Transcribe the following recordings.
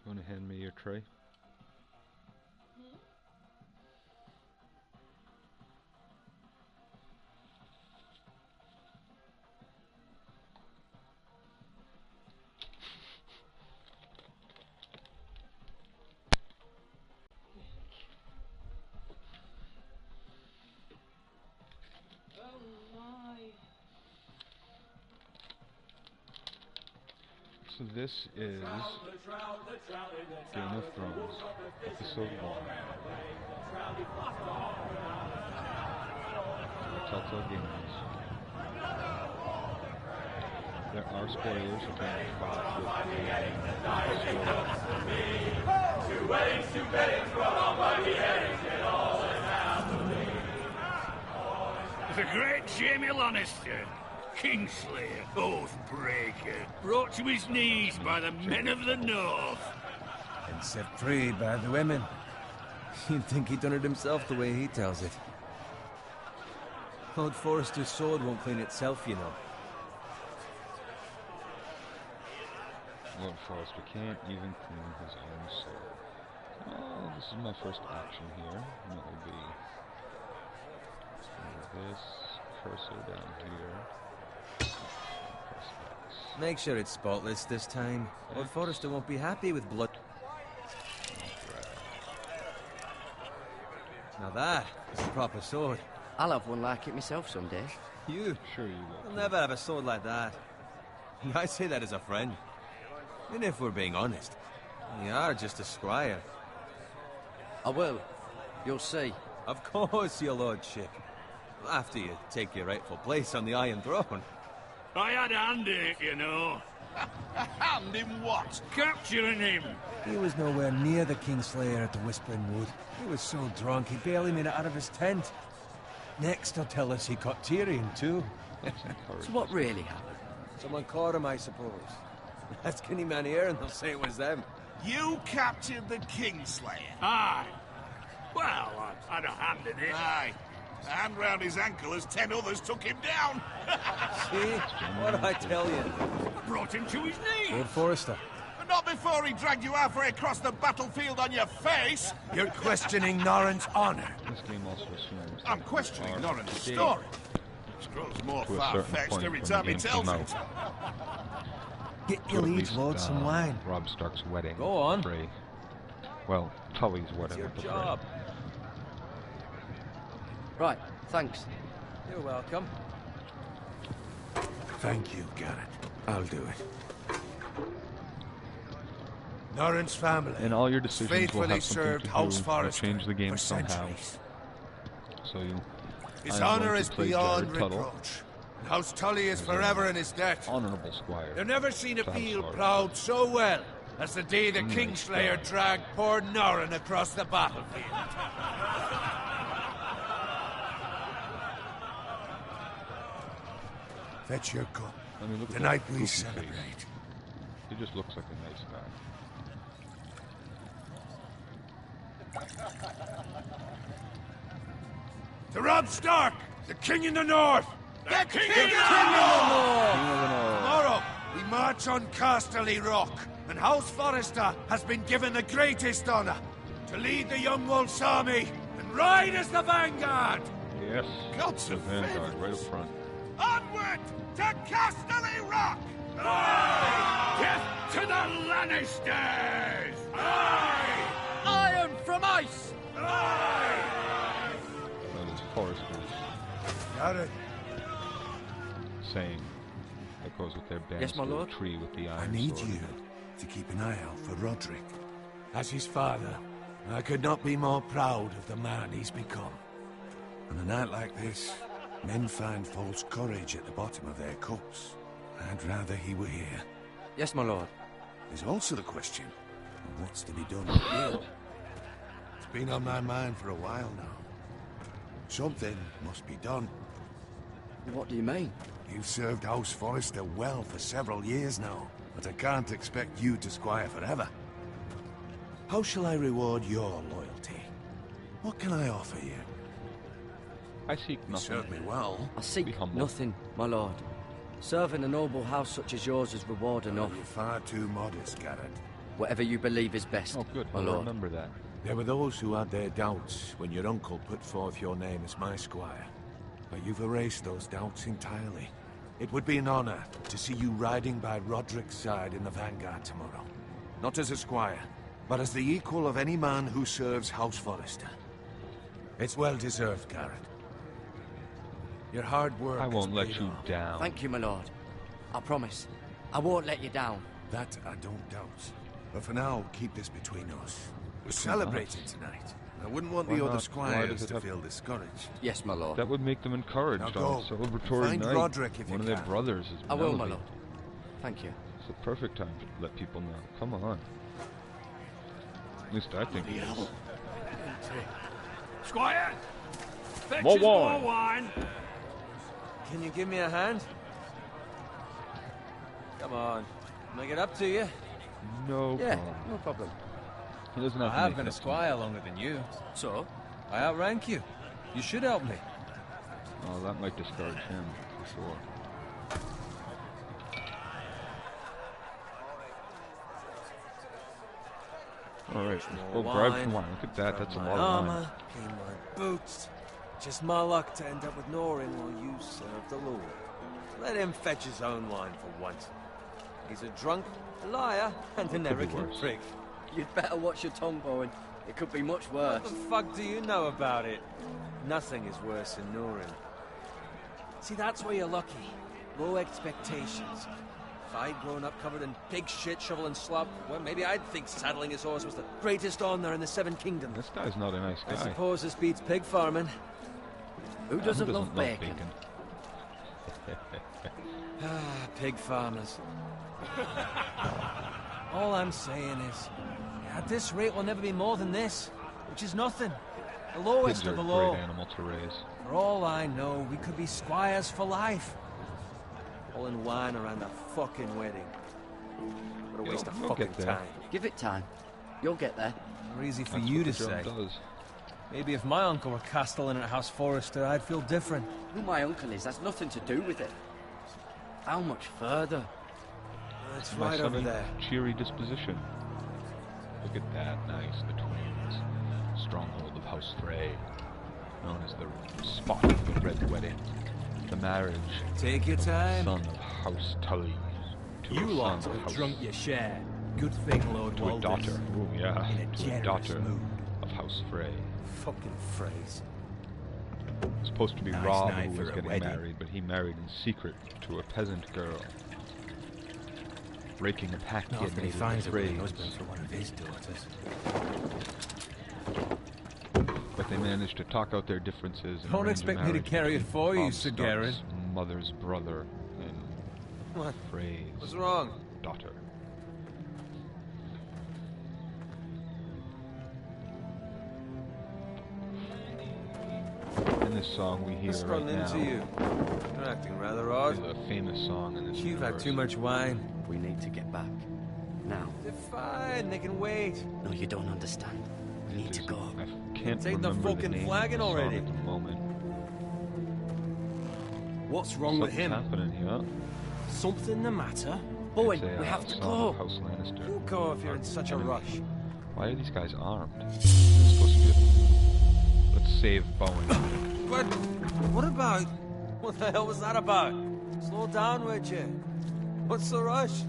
Going to hand me your tray? So this is Game of Thrones, Episode 1. Telltale Game. There are spoilers with the two weddings, The great Jamie Lannister, Kingslayer, Oathbreaker, brought to his knees by the men of the North. And set free by the women. You'd think he'd done it himself the way he tells it. Lord Forrester's sword won't clean itself, you know. Lord Forrester can't even clean his own sword. Oh, this is my first action here, and it will be this cursor down here. Make sure it's spotless this time. Lord Forrester won't be happy with blood. Now that is a proper sword. I'll have one like it myself someday. You? Sure you will. You'll never have a sword like that. I say that as a friend. And if we're being honest, you are just a squire. I will. You'll see. Of course, your lordship. After you take your rightful place on the Iron Throne. I had a hand in it, you know. A hand in what? Capturing him. He was nowhere near the Kingslayer at the Whispering Wood. He was so drunk he barely made it out of his tent. Next, he'll tell us he caught Tyrion, too. So what really happened? Someone caught him, I suppose. Ask any man here and they'll say it was them. You captured the Kingslayer? Aye. Well, I had a hand in it. Aye. A hand round his ankle as 10 others took him down. See? What did I tell you? Brought him to his knees. Lord Forrester. But not before he dragged you halfway across the battlefield on your face. You're questioning Norrin's honor. This game also assumes I'm questioning Norrin's story. Which grows more to a certain far-fetched point every when time the he game tells came it. Get To your at liege least, lord some wine. Robb Stark's wedding. Go on. Frey. Well, Tully's It's wedding. your with the job. Right, thanks. You're welcome. Thank you, Garrett. I'll do it. Norrin's family. And all your decisions will faithfully have something served to House do Forrester change the game for somehow. centuries. So you. His I am honor going is to play beyond Jared Tuttle, reproach. House Tully is forever in his debt. honorable squire. They've never seen a to House field Forrester. plowed so well as the day the Nice Kingslayer guy. dragged poor Norrin across the battlefield. Fetch your cup. I mean, look at Tonight that we goofy celebrate. face. He just looks like a nice guy. To Robb Stark, the King in the North! The King Tomorrow, we march on Casterly Rock, and House Forrester has been given the greatest honor to lead the Young Wolf's army and ride as the vanguard! Yes. Gods the of Vanguard favour. right up front. Onward to Casterly Rock! Death to the Lannisters! Iron from ice! That is Forrester's Got it. saying that goes with their band Yes, my lord. tree with the iron I need sword you in it. to keep an eye out for Roderick. As his father, I could not be more proud of the man he's become. On a night like this, men find false courage at the bottom of their cups. I'd rather he were here. Yes, my lord. There's also the question of what's to be done with you. It's been on my mind for a while now. Something must be done. What do you mean? You've served House Forrester well for several years now, but I can't expect you to squire forever. How shall I reward your loyalty? What can I offer you? I seek You nothing. served me well. I seek Be humble. nothing, my lord. Serving a noble house such as yours is reward enough. You're far too modest, Garrett. Whatever you believe is best, Oh, good. my I'll lord. remember that. There were those who had their doubts when your uncle put forth your name as my squire. But you've erased those doubts entirely. It would be an honor to see you riding by Roderick's side in the vanguard tomorrow. Not as a squire, but as the equal of any man who serves House Forrester. It's well deserved, Garrett. Your hard work I won't has let paid you off. down. Thank you, my lord. I promise. I won't let you down. That I don't doubt. But for now, keep this between us. We're celebrating tonight. I wouldn't want Why the other not? Why squires does it to have- feel discouraged. Yes, my lord. That would make them encouraged Now on go. a celebratory Find night. Roderick if One you of their can. brothers is I will, my Melody. lord. Thank you. It's the perfect time to let people know. Come on. At least I think it is. Squire! Fetch More us more wine. wine! Can you give me a hand? Come on. Make it up to you. No Yeah, problem. no problem. He doesn't I have to have make been it a up to me. squire longer than you. So? I outrank you. You should help me. Oh, that might discourage him, for sure. Alright, let's go More grab wine. some wine. Look at that, that's a My lot of wine. armor, clean my boots. Just my luck to end up with Norin while you serve the Lord. Let him fetch his own wine for once. He's a drunk, a liar, and an be arrogant worse. prick. You'd better watch your tongue, Bowen. It could be much What worse. the fuck do you know about it? Nothing is worse than Norin. See, that's where you're lucky. Low expectations. If I'd grown up covered in pig shit, shovel and slop, well, maybe I'd think saddling his horse was the greatest honor in the Seven Kingdoms. This guy's not a nice I guy. suppose this beats pig farming. Who doesn't love bacon? Ah, pig farmers. All I'm saying is, at this rate we'll never be more than this, which is nothing. The lowest Pigs are of a the low. great animal to raise. For all I know, we could be squires for life. Pulling wine around a fucking wedding. What a waste of we'll fucking get there. time. Give it time. You'll get there. More easy for That's you what to the job say. does. Maybe if my uncle were castellan at House Forrester, I'd feel different. Who my uncle is has nothing to do with it. How much further? That's My right over southern there. cheery disposition. Look at that, nice, the twins. Stronghold of House Frey. Known as the spot of the Red Wedding. The marriage. Take your time. Son of House Tully. To You a lot son of have House, drunk your share. Good thing, Lord to a Walters. daughter. Oh yeah. In a To a generous daughter mood. of House Frey. Fucking phrase. It's supposed to be Nice Rob night who for was a getting wedding. married, but he married in secret to a peasant girl. Breaking a pact he had made with the Freys. for one of his daughters. But they managed to talk out their differences. And Don't arrange a expect me to marriage carry it between for you, Bob Sir Stark's Garrett. mother's brother and What? Frey's What's wrong? daughter. In this song we hear What's right run now into you? You're acting rather is odd. a famous song in this You've had universe. too much wine. We need to get back. Now. They're fine, they can wait. No, you don't understand. We need to go. I can't Take the remember fucking name flagon of the song already. at the moment. What's wrong with Something's him? happening here. Something the matter? Bowen, It's a, we have to song go. of House Lannister. You go if you're in such a Enemy. rush. Why are these guys armed? It's supposed to be. Let's save Bowen. But what about? What the hell was that about? Slow down, would you? What's the rush?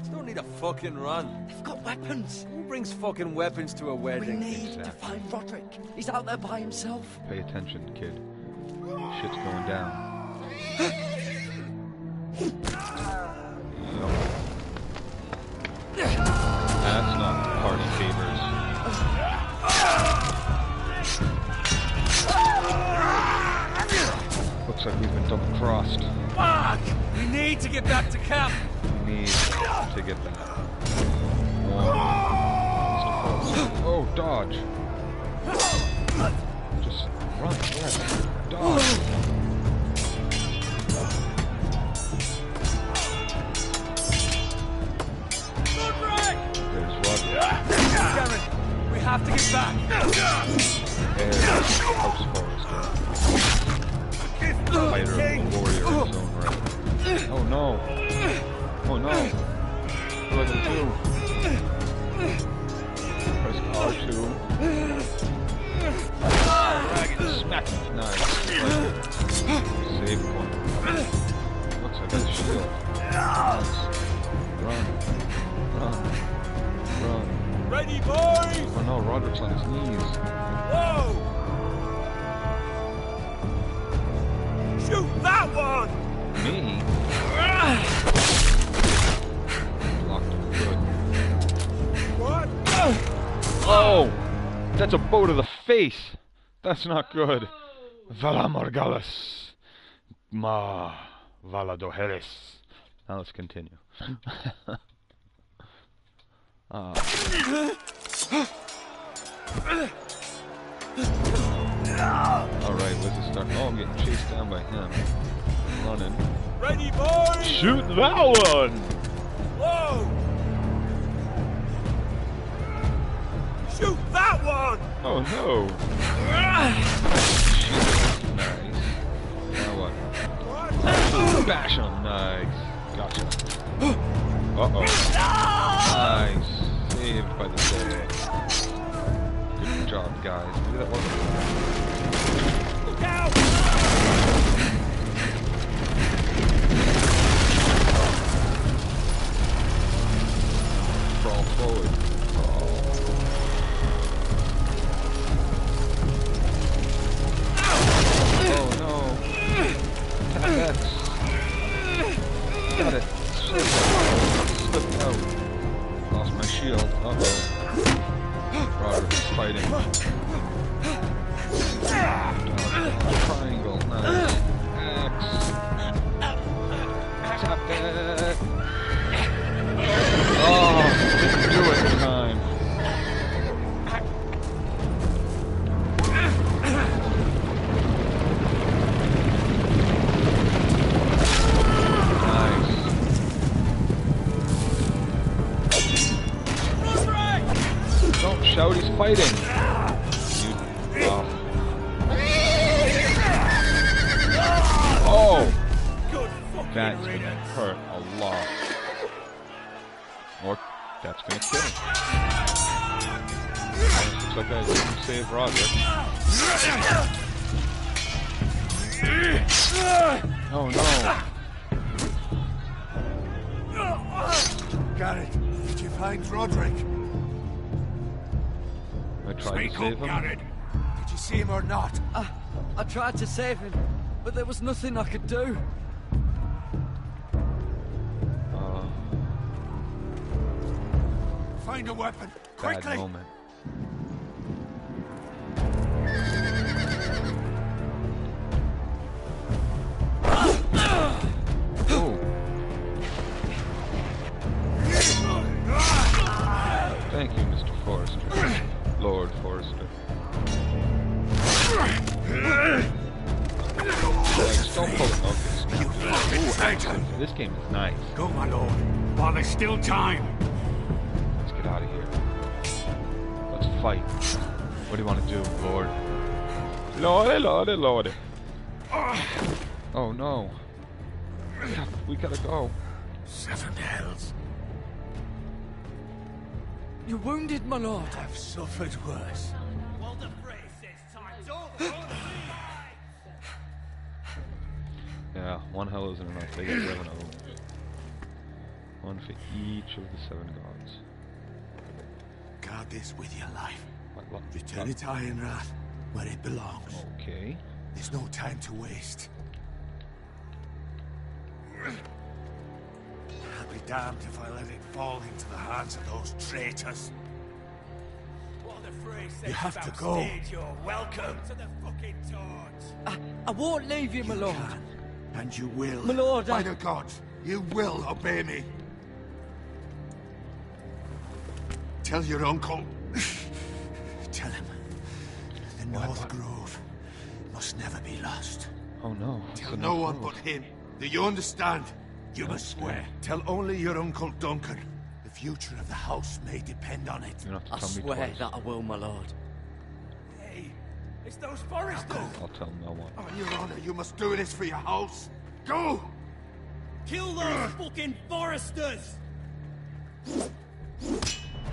You don't need a fucking run. They've got weapons. Who brings fucking weapons to a We wedding? need to Exactly. find Roderick. He's out there by himself. Pay attention, kid. Shit's going down. That's not party favors. Looks like we've been double-crossed. Fuck! We need to get back to camp. We need to get that. Oh, dodge. Just run, yes. Dodge. There's Roderick. Garrett, we have to get back. There's House Forrester. Fighter, a warrior in his own right. Oh no. Oh no. What do I do? Ready, boys! Oh no, Roderick's on his knees. Whoa! Shoot that one! Me? Blocked him good. What? Oh! That's a bow to the face! That's not good. Vala Morgalis. Ma Valadoheris. Now let's continue. Alright, where's it start? Oh, I'm getting chased down by him. Running. Ready, boys! Shoot that one! Whoa! Shoot that one! Oh no! Nice. Now what? Bash him! Nice. Gotcha. Uh-oh. Nice. Saved by the day. Good job, guys. Maybe that wasn't... Look out! Crawl forward. Oh no. Tap X. Got it. Slipped out. Lost my shield. Uh-oh. Roderick's fighting. Triangle. Nice. X. Tap that. Oh, didn't do it in time. Don't shout, he's fighting. Oh! That's gonna hurt a lot. Or that's gonna kill him. Looks like I didn't save Roderick. Oh no! Garrett, did you find Roderick? I tried to save him. Garrett. Did you see him or not? I tried to save him, but there was nothing I could do. Find a weapon, Bad quickly! moment. Oh. Thank you, Mr. Forrester. Lord Forrester. Don't pull it. Okay, this game is nice. Go, my lord, while there's still time. Let's get out of here. Let's fight. What do you want to do, Lord? Lordy, lordy, lordy. Oh no. We gotta go. 7 hells. You're wounded, my lord. I've suffered worse. Yeah, one hell isn't enough. They get 7 of them. One for each of the 7 gods. Guard this with your life. What? Return it to Ironrath, where it belongs. Okay. There's no time to waste. I'll be damned if I let it fall into the hands of those traitors. You have to go. You're welcome to the fucking torch. I won't leave you, my lord. Can, and you will. My lord, By the gods, you will obey me. Tell your uncle. Tell him. The North Grove must never be lost. Oh no. Tell no one but him. Do you understand? You must swear. Tell only your Uncle Duncan. The future of the house may depend on it. You don't have I to tell me swear twice. that I will, my lord. Hey, it's those foresters. I'll tell no one. On your honor, you must do this for your house. Go! Kill those fucking foresters.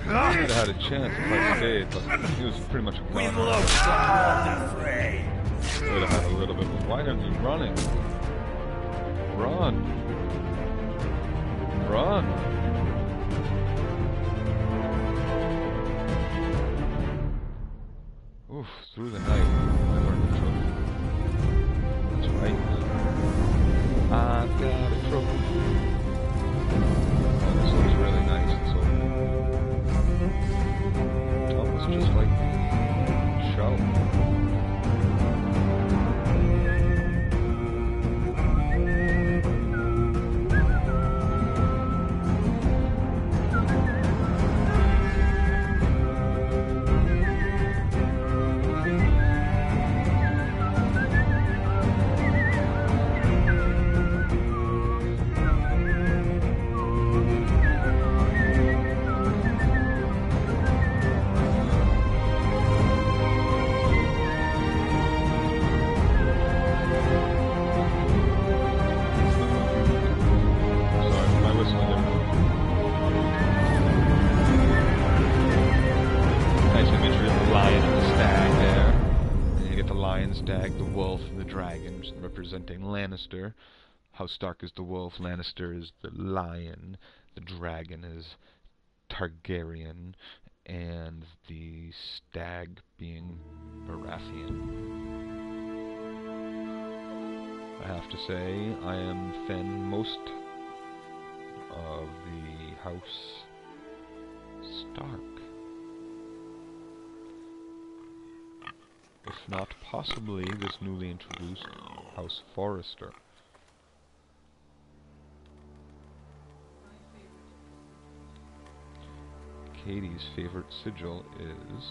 I could have had a chance if I stayed, but he was pretty much a We goner. love someone to fray. Would have had a little bit. Why aren't you running? Run. Run. stag, the wolf, and the dragon, representing Lannister. House Stark is the wolf, Lannister is the lion, the dragon is Targaryen, and the stag being Baratheon. I have to say, I am fan most of the House Stark. If not possibly this newly introduced House Forrester. Katie's favorite sigil is...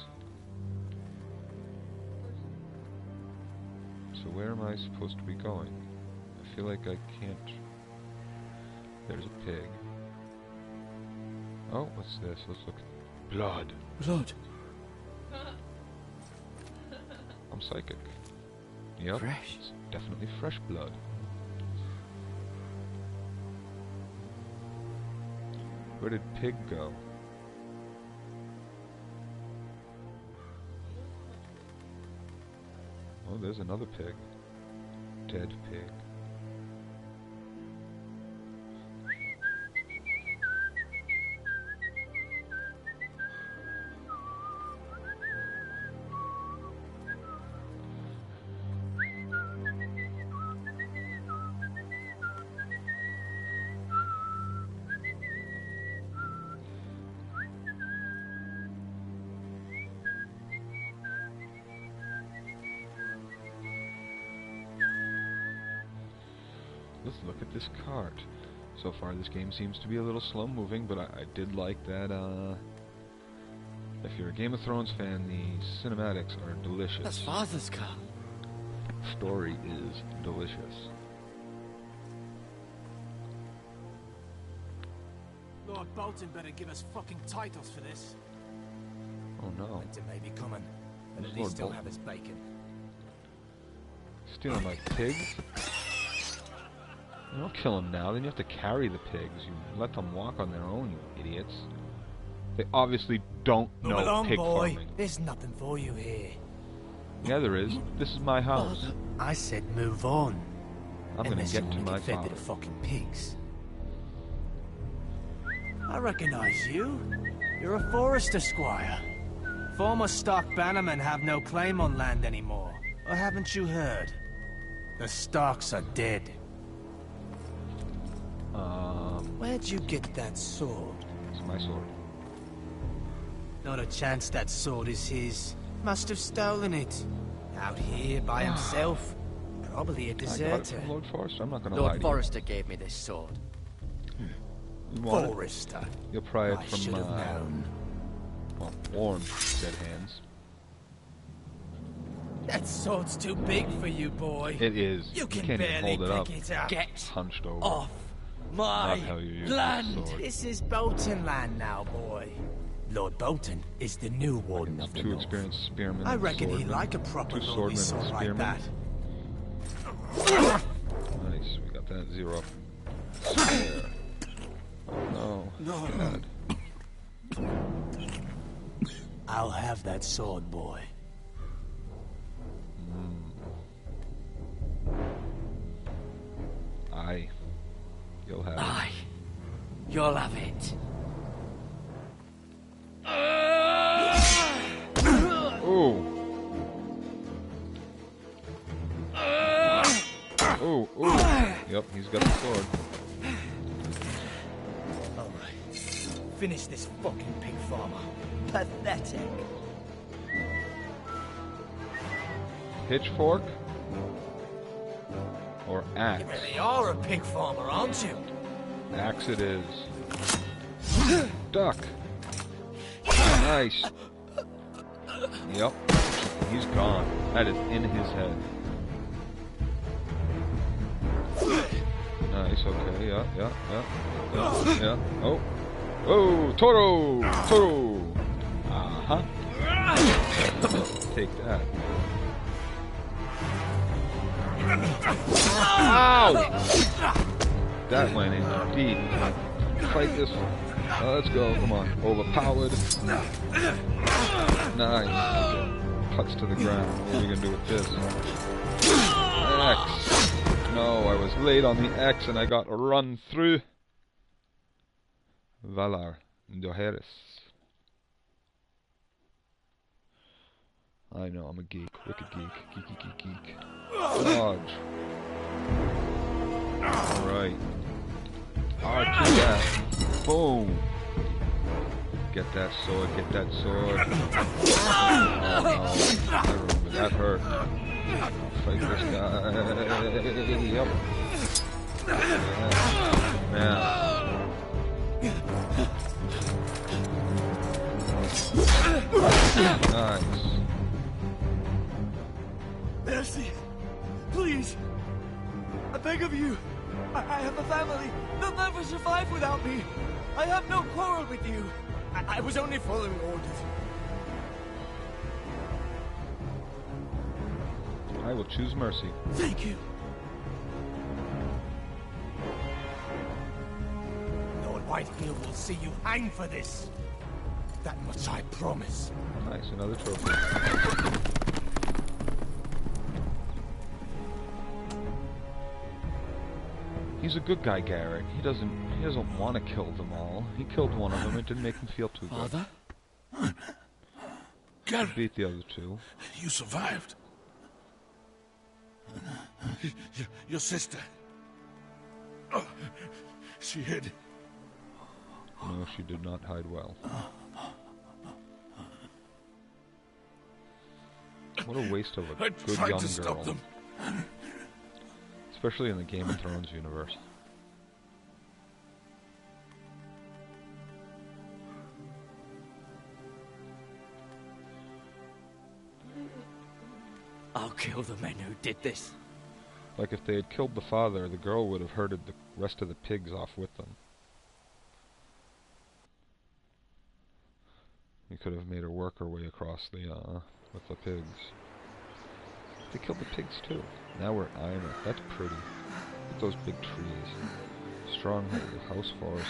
So where am I supposed to be going? I feel like I can't... There's a pig. Oh, what's this? Let's look. Blood. Blood. I'm psychic. Yep. Fresh. It's definitely fresh blood. Where did pig go? Oh, there's another pig. Dead pig. Let's look at this cart. So far this game seems to be a little slow moving, but I did like that, if you're a Game of Thrones fan, the cinematics are delicious. That's Father's car. Story is delicious. Lord Bolton better give us fucking titles for this. Oh no. Winter may be coming, but Who's at Lord least he'll Bolton? have his bacon. Stealing my pigs? You don't kill them now, then you have to carry the pigs. You let them walk on their own, you idiots. They obviously don't know Move along, pig boy. farming. There's nothing for you here. Yeah, there is. This is my house. I said move on. I'm gonna Unless get you to wanna my fed to father. the fucking pigs. I recognize you. You're a Forrester squire. Former Stark bannermen have no claim on land anymore. Or haven't you heard? The Starks are dead. Where'd you get that sword? It's my sword. Not a chance that sword is his. Must have stolen it. Out here by himself. Probably a I got it deserter. from Lord Forrester. I'm not gonna lie Lord to Forrester gave me this sword. you. You want it? Forrester. You'll pry it I from, should have known. well, warm dead hands. That sword's too big for you, boy. It is. You can can't even barely hold it up. pick it up. Get Hunched over. off my Not how you use this land! sword. This is Bolton land now, boy. Lord Bolton is the new warden of the Two North. experienced spearmen. I and reckon he'd swordmen. like a proper Two lordly swordmen sword and like spearmen. that. Nice. We got that 0 up. There. Oh no. God. I'll have that sword, boy. Aye. You'll have it. Aye. You'll have it. Ooh. Ooh, ooh. Yep, he's got the sword. Alright. Finish this fucking pig farmer. Pathetic. Pitchfork? Or You axe? really are a pig farmer, aren't you? Axe it is. Duck. Nice. Yep. He's gone. That is in his head. Nice, okay, yeah. Oh. Oh, Toro! Toro! Uh-huh. Take that. Ow! That went in deep. Fight this one. Let's go, come on. Overpowered. Nice. cuts to the ground. What are we gonna do with this? X. No, I was late on the X and I got run through. Valar Doheris. I know, I'm a geek. Wicked geek. Geek. Dodge. Alright. R2 that. Boom. Get that sword, get that sword. Oh no, I remember that hurt. I'll fight this guy. Yep. Yeah. Nice. Mercy! Please! I beg of you! I have a family! They'll never survive without me! I have no quarrel with you! I was only following orders. I will choose mercy. Thank you. Lord Whitehill will see you hang for this. That much I promise. Nice, another trophy. He's a good guy, Garrett. He doesn't want to kill them all. He killed one of them. It didn't make him feel too good. Father? He Garrett, beat the other two. you survived. Your sister. Oh, she hid. No, she did not hide well. What a waste of a I good tried young to stop girl. them. Especially in the Game of Thrones universe. I'll kill the men who did this. Like if they had killed the father, the girl would have herded the rest of the pigs off with them. You could have made her work her way across the, with the pigs. They killed the pigs too. Now we're at Iron. That's pretty. Look at those big trees. Stronghold, House Forrester.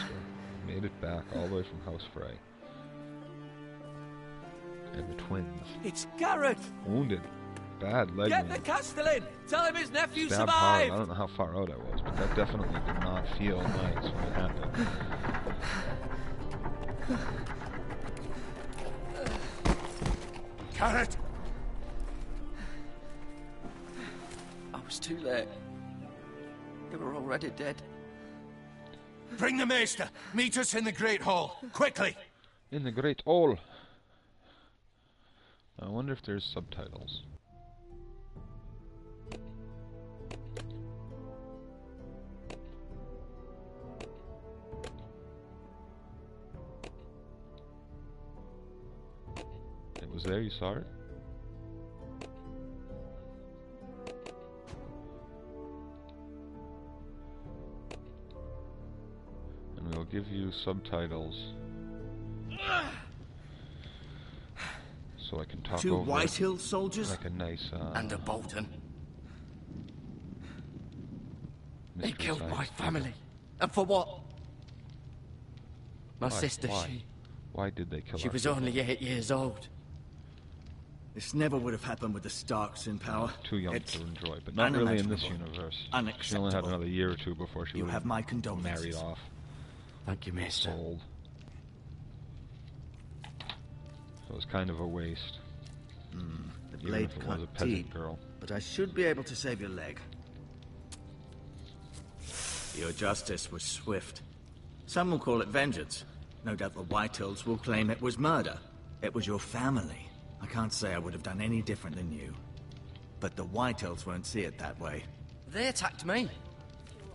Made it back all the way from House Frey. And the twins. It's Garrett! Wounded. Bad leg Get the wound. Castellan! Tell him his nephew Stabbed hard. survived! I don't know how far out I was, but that definitely did not feel nice when it happened. Garrett! I was too late. They were already dead. Bring the maester. Meet us in the Great Hall. Quickly! In the Great Hall. I wonder if there's subtitles. It was there, you saw it? And we'll give you subtitles. So I can talk Two over Whitehill soldiers? like a nice And a Bolton. They Mr. killed my Science. family. And for what? My Why? sister, Why? Why did they kill she our was people? only 8 years old. This never would have happened with the Starks in power. Too young It's to enjoy, but not really in this unimaginable. universe. She Unacceptable. only had another year or two before she You would have my married condolences. off, Thank you, mister. sold. So it was kind of a waste. The Even blade if it was a cut peasant deep, girl. but I should be able to save your leg. Your justice was swift. Some will call it vengeance. No doubt the Whitehills will claim it was murder. It was your family. I can't say I would have done any different than you. But the Whitehills won't see it that way. They attacked me.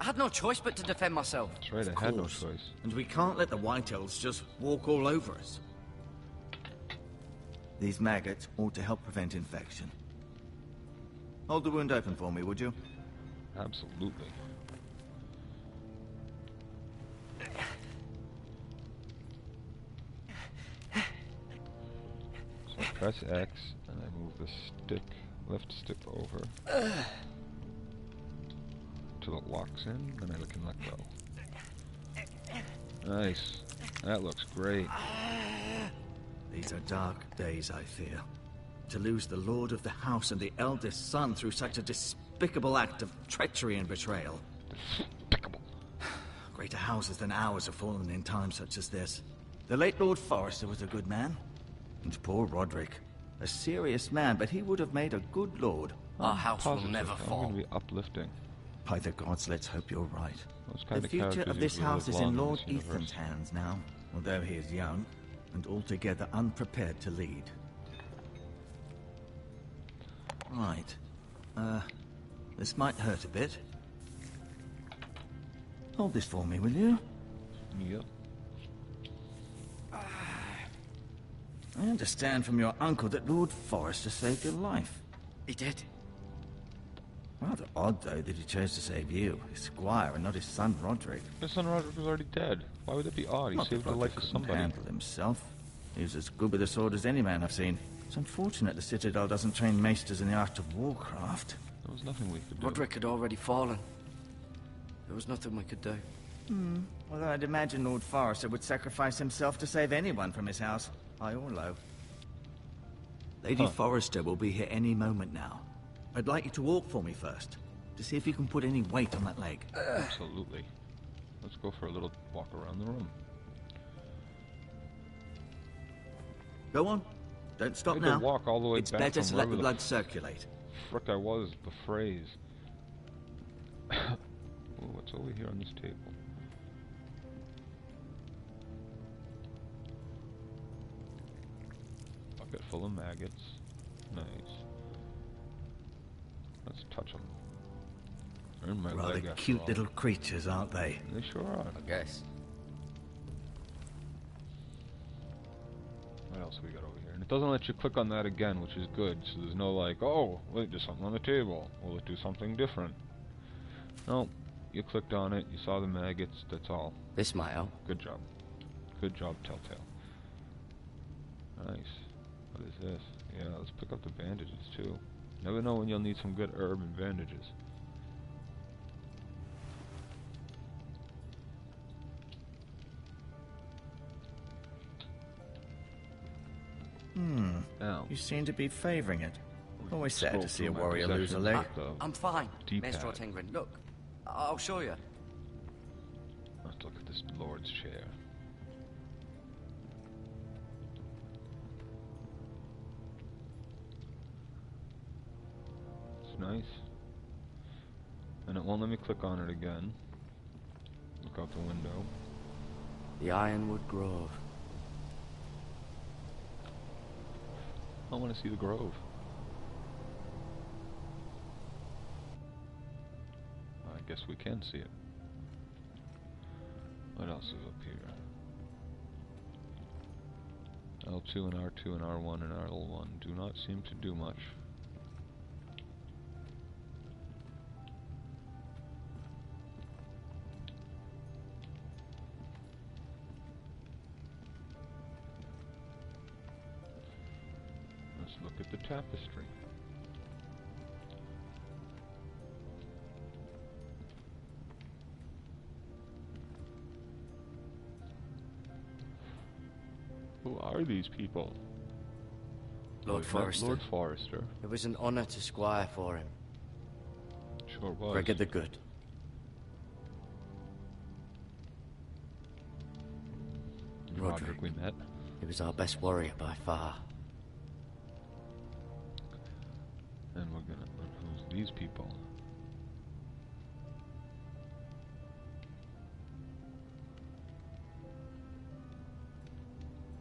I had no choice but to defend myself. That's right, I had no choice. And we can't let the Whitehills just walk all over us. These maggots ought to help prevent infection. Hold the wound open for me, would you? Absolutely. So I press X and I move the stick, left stick over till it locks in, then I can let go. Nice. That looks great. These are dark days, I fear. To lose the lord of the house and the eldest son through such a despicable act of treachery and betrayal. Despicable. Greater houses than ours have fallen in times such as this. The late Lord Forrester was a good man. And poor Roderick. A serious man, but he would have made a good lord. Our house will Positive. never I'm fall. going to be uplifting. By the gods, let's hope you're right. Those kind The of future characters of this usually house live is long in Lord this universe. Ethan's hands now, although he is young and altogether unprepared to lead. Right. This might hurt a bit. Hold this for me, will you? Yep. I understand from your uncle that Lord Forrester saved your life. He did. Rather odd, though, that he chose to save you, his squire, and not his son Roderick. His son Roderick was already dead. Why would that be odd? He Not saved that the life Roderick of couldn't somebody. handle himself. He was as good with a sword as any man I've seen. It's unfortunate the Citadel doesn't train maesters in the art of warcraft. There was nothing we could do. Roderick had already fallen. There was nothing we could do. Although I'd imagine Lord Forrester would sacrifice himself to save anyone from his house, high or low. Lady Forrester will be here any moment now. I'd like you to walk for me first, to see if you can put any weight on that leg. Absolutely. Let's go for a little walk around the room. Go on. Don't stop I had to now. walk all the way It's back better from to let the wherever blood circulate. frick I was, the phrase. Ooh, what's over here on this table? Bucket full of maggots. Nice. Let's touch them. They're in my Rather leg after cute all. little creatures, aren't they? They sure are. I guess. What else we got over here? And it doesn't let you click on that again, which is good. So there's no like, oh, wait, there's something on the table. Will it do something different? No, you clicked on it, you saw the maggots, that's all. This might help. Good job. Good job, Telltale. Nice. What is this? Yeah, let's pick up the bandages too. Never know when you'll need some good herb and bandages. Now, You seem to be favoring it. Always sad scroll to see a through my warrior lose a possessions leg. with the I'm fine, D-pad. Maestro Tingrin. Look, I'll show you. Let's look at this Lord's chair. It's nice. And it won't let me click on it again. Look out the window. The Ironwood Grove. I want to see the grove. I guess we can see it. What else is up here? L2 and R2 and R1 and L1 do not seem to do much. Let's look at the tapestry. Who are these people? Lord We've met Forrester. Lord Forrester. It was an honor to squire for him. Sure was. Gregor the Good. Roderick we met. He was our best warrior by far. And we're gonna learn who's these people.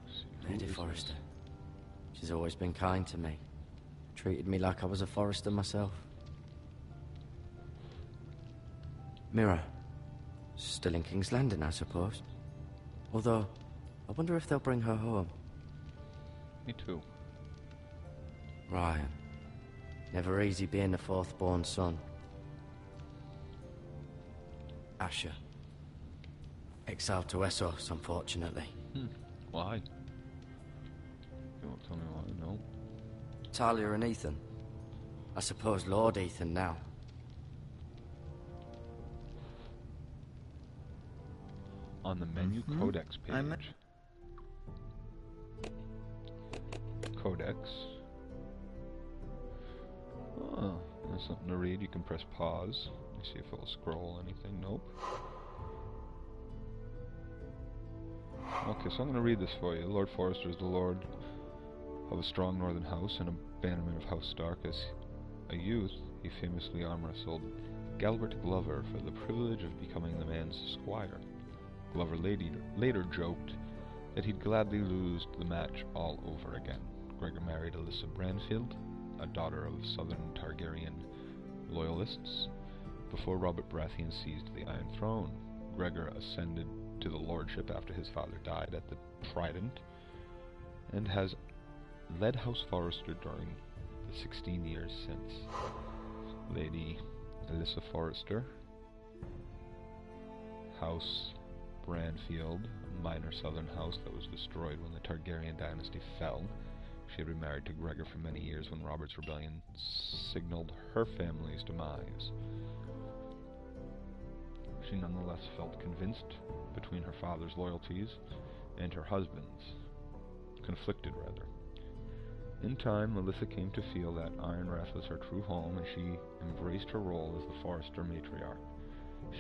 Let's see, who Lady is Forrester. this? She's always been kind to me. Treated me like I was a Forrester myself. Mirror. Still in King's Landing, I suppose. Although, I wonder if they'll bring her home. Me too. Ryan. Never easy being the fourth-born son. Asher. Exiled to Essos, unfortunately. Why? You won't tell me why, no. Talia and Ethan. I suppose Lord Ethan now. On the menu codex page. Codex. There's something to read. You can press pause. You see if it'll scroll anything. Nope. Okay, so I'm going to read this for you. Lord Forrester is the lord of a strong northern house and a bannerman of House Stark. As a youth, he famously arm-wrestled Galbert Glover for the privilege of becoming the man's squire. Glover later joked that he'd gladly lose the match all over again. Gregor married Alyssa Branfield, a daughter of Southern Targaryen loyalists, before Robert Baratheon seized the Iron Throne. Gregor ascended to the lordship after his father died at the Trident, and has led House Forrester during the 16 years since. Lady Alyssa Forrester, House Branfield, a minor southern house that was destroyed when the Targaryen dynasty fell. She had been married to Gregor for many years when Robert's rebellion signaled her family's demise. She nonetheless felt convinced between her father's loyalties and her husband's. Conflicted, rather. In time, Melissa came to feel that Ironrath was her true home, and she embraced her role as the Forrester matriarch.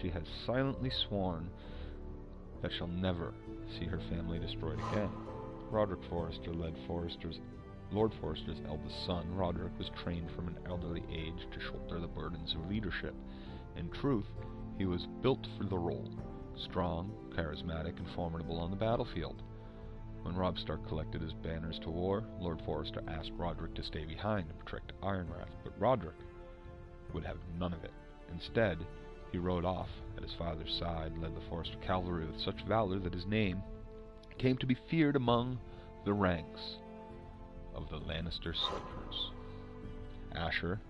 She has silently sworn that she'll never see her family destroyed again. Roderick Forrester led Lord Forrester's eldest son. Roderick was trained from an elderly age to shoulder the burdens of leadership. In truth, he was built for the role, strong, charismatic, and formidable on the battlefield. When Robb Stark collected his banners to war, Lord Forrester asked Roderick to stay behind and protect Ironrath, but Roderick would have none of it. Instead, he rode off at his father's side, led the Forrester cavalry with such valor that his name came to be feared among the ranks of the Lannister soldiers. Asher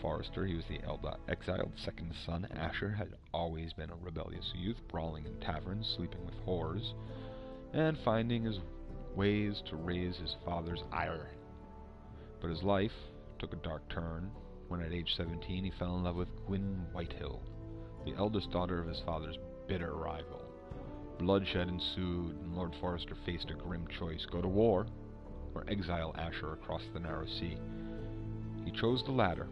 Forrester, he was the exiled second son. Asher had always been a rebellious youth, brawling in taverns, sleeping with whores, and finding his ways to raise his father's ire. But his life took a dark turn when at age 17 he fell in love with Gwyn Whitehill, the eldest daughter of his father's bitter rival. Bloodshed ensued, and Lord Forrester faced a grim choice: go to war or exile Asher across the narrow sea. He chose the latter.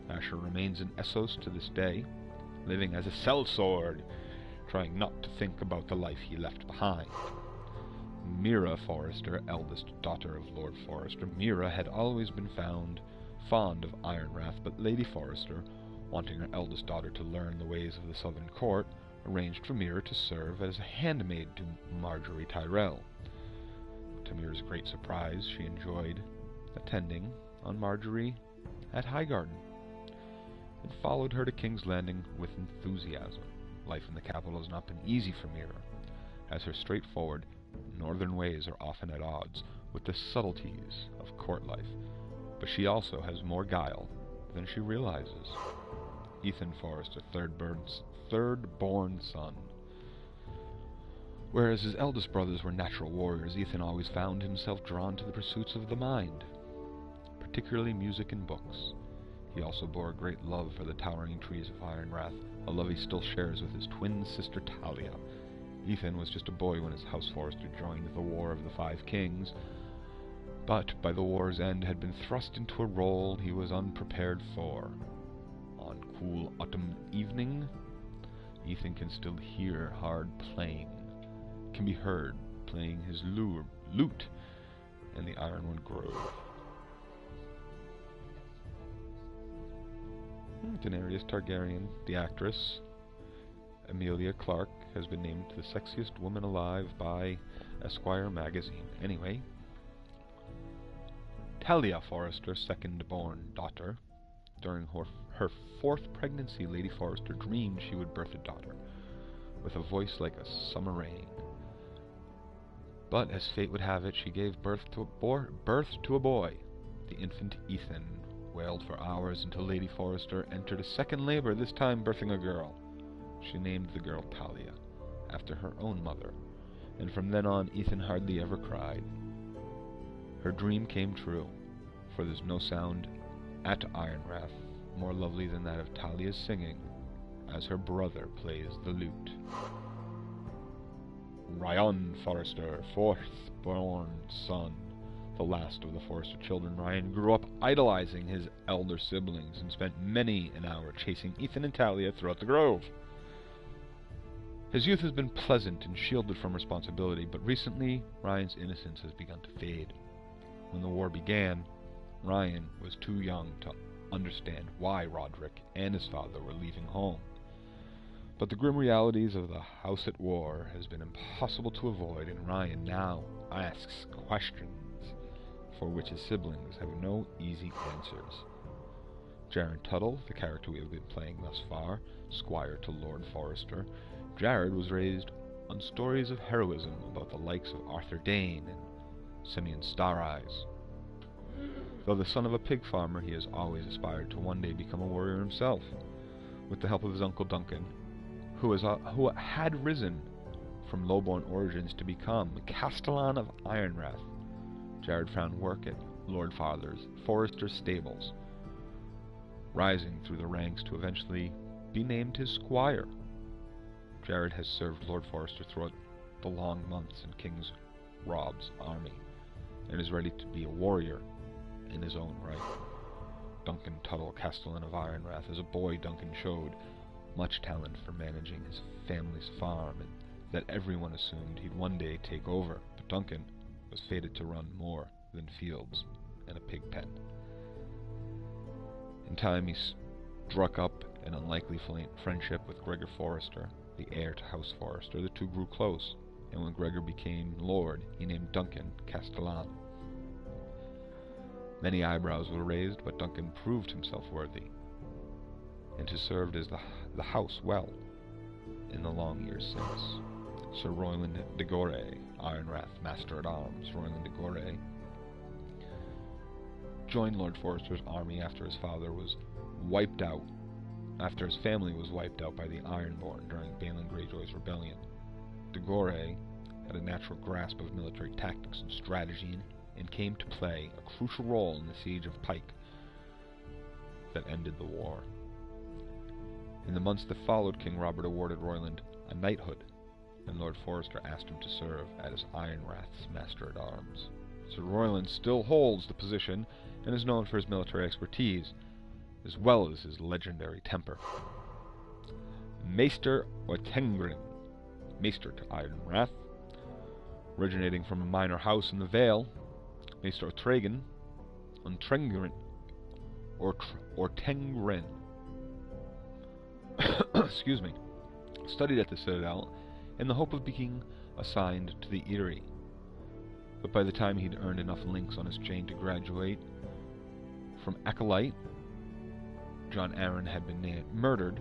Asher remains in Essos to this day, living as a sellsword, trying not to think about the life he left behind. Mira Forrester, eldest daughter of Lord Forrester. Mira had always been found fond of Ironrath, but Lady Forrester, wanting her eldest daughter to learn the ways of the southern court, arranged for Mira to serve as a handmaid to Marjorie Tyrell. To Mira's great surprise, she enjoyed attending on Marjorie at Highgarden, and followed her to King's Landing with enthusiasm. Life in the capital has not been easy for Mira, as her straightforward northern ways are often at odds with the subtleties of court life, but she also has more guile than she realizes. Ethan Forrester, third-born son. Whereas his eldest brothers were natural warriors, Ethan always found himself drawn to the pursuits of the mind, particularly music and books. He also bore a great love for the towering trees of Ironrath, a love he still shares with his twin sister Talia. Ethan was just a boy when his House Forrester joined the War of the Five Kings, but by the war's end had been thrust into a role he was unprepared for. On cool autumn evening, Ethan can still hear Hard can be heard playing his lute in the Ironwood Grove. Daenerys Targaryen, the actress, Emilia Clarke, has been named the sexiest woman alive by Esquire magazine. Anyway, Talia Forrester, second-born daughter. During her fourth pregnancy, Lady Forrester dreamed she would birth a daughter, with a voice like a summer rain. But as fate would have it, she gave birth to a boy. The infant Ethan wailed for hours until Lady Forrester entered a second labor, this time birthing a girl. She named the girl Talia, after her own mother, and from then on Ethan hardly ever cried. Her dream came true, for there's no sound at Ironrath more lovely than that of Talia's singing as her brother plays the lute. Ryan Forrester, fourth-born son. The last of the Forrester children, Ryan grew up idolizing his elder siblings and spent many an hour chasing Ethan and Talia throughout the grove. His youth has been pleasant and shielded from responsibility, but recently Ryan's innocence has begun to fade. When the war began, Ryan was too young to understand why Roderick and his father were leaving home. But the grim realities of the house at war has been impossible to avoid, and Ryan now asks questions for which his siblings have no easy answers. Jared Tuttle, the character we have been playing thus far, squire to Lord Forrester, Jared was raised on stories of heroism about the likes of Arthur Dane and Simeon Stareyes. Though the son of a pig farmer, he has always aspired to one day become a warrior himself. With the help of his uncle Duncan, who had risen from lowborn origins to become the Castellan of Ironrath, Jared found work at Lord Forrester's stables, rising through the ranks to eventually be named his squire. Jared has served Lord Forrester throughout the long months in King Rob's army, and is ready to be a warrior in his own right. Duncan Tuttle, Castellan of Ironrath. As a boy, Duncan showed much talent for managing his family's farm, and that everyone assumed he'd one day take over, but Duncan was fated to run more than fields and a pig pen. In time, he struck up an unlikely friendship with Gregor Forrester, the heir to House Forrester. The two grew close, and when Gregor became lord, he named Duncan Castellan. Many eyebrows were raised, but Duncan proved himself worthy, and has served as the house well in the long years since. Sir Royland de Gore, Ironrath Master-at-Arms, Royland de Gore, joined Lord Forrester's army after his family was wiped out by the Ironborn during Balin Greyjoy's rebellion. De Gore had a natural grasp of military tactics and strategy, and came to play a crucial role in the siege of Pike that ended the war. In the months that followed, King Robert awarded Royland a knighthood, and Lord Forrester asked him to serve as Ironrath's Master-at-Arms. Sir Royland still holds the position and is known for his military expertise, as well as his legendary temper. Maester Ortengrin, Maester to Ironrath, originating from a minor house in the Vale, Maester Ortengrin, excuse me, studied at the Citadel in the hope of being assigned to the Eyrie. But by the time he'd earned enough links on his chain to graduate from Acolyte, John Arryn had been murdered,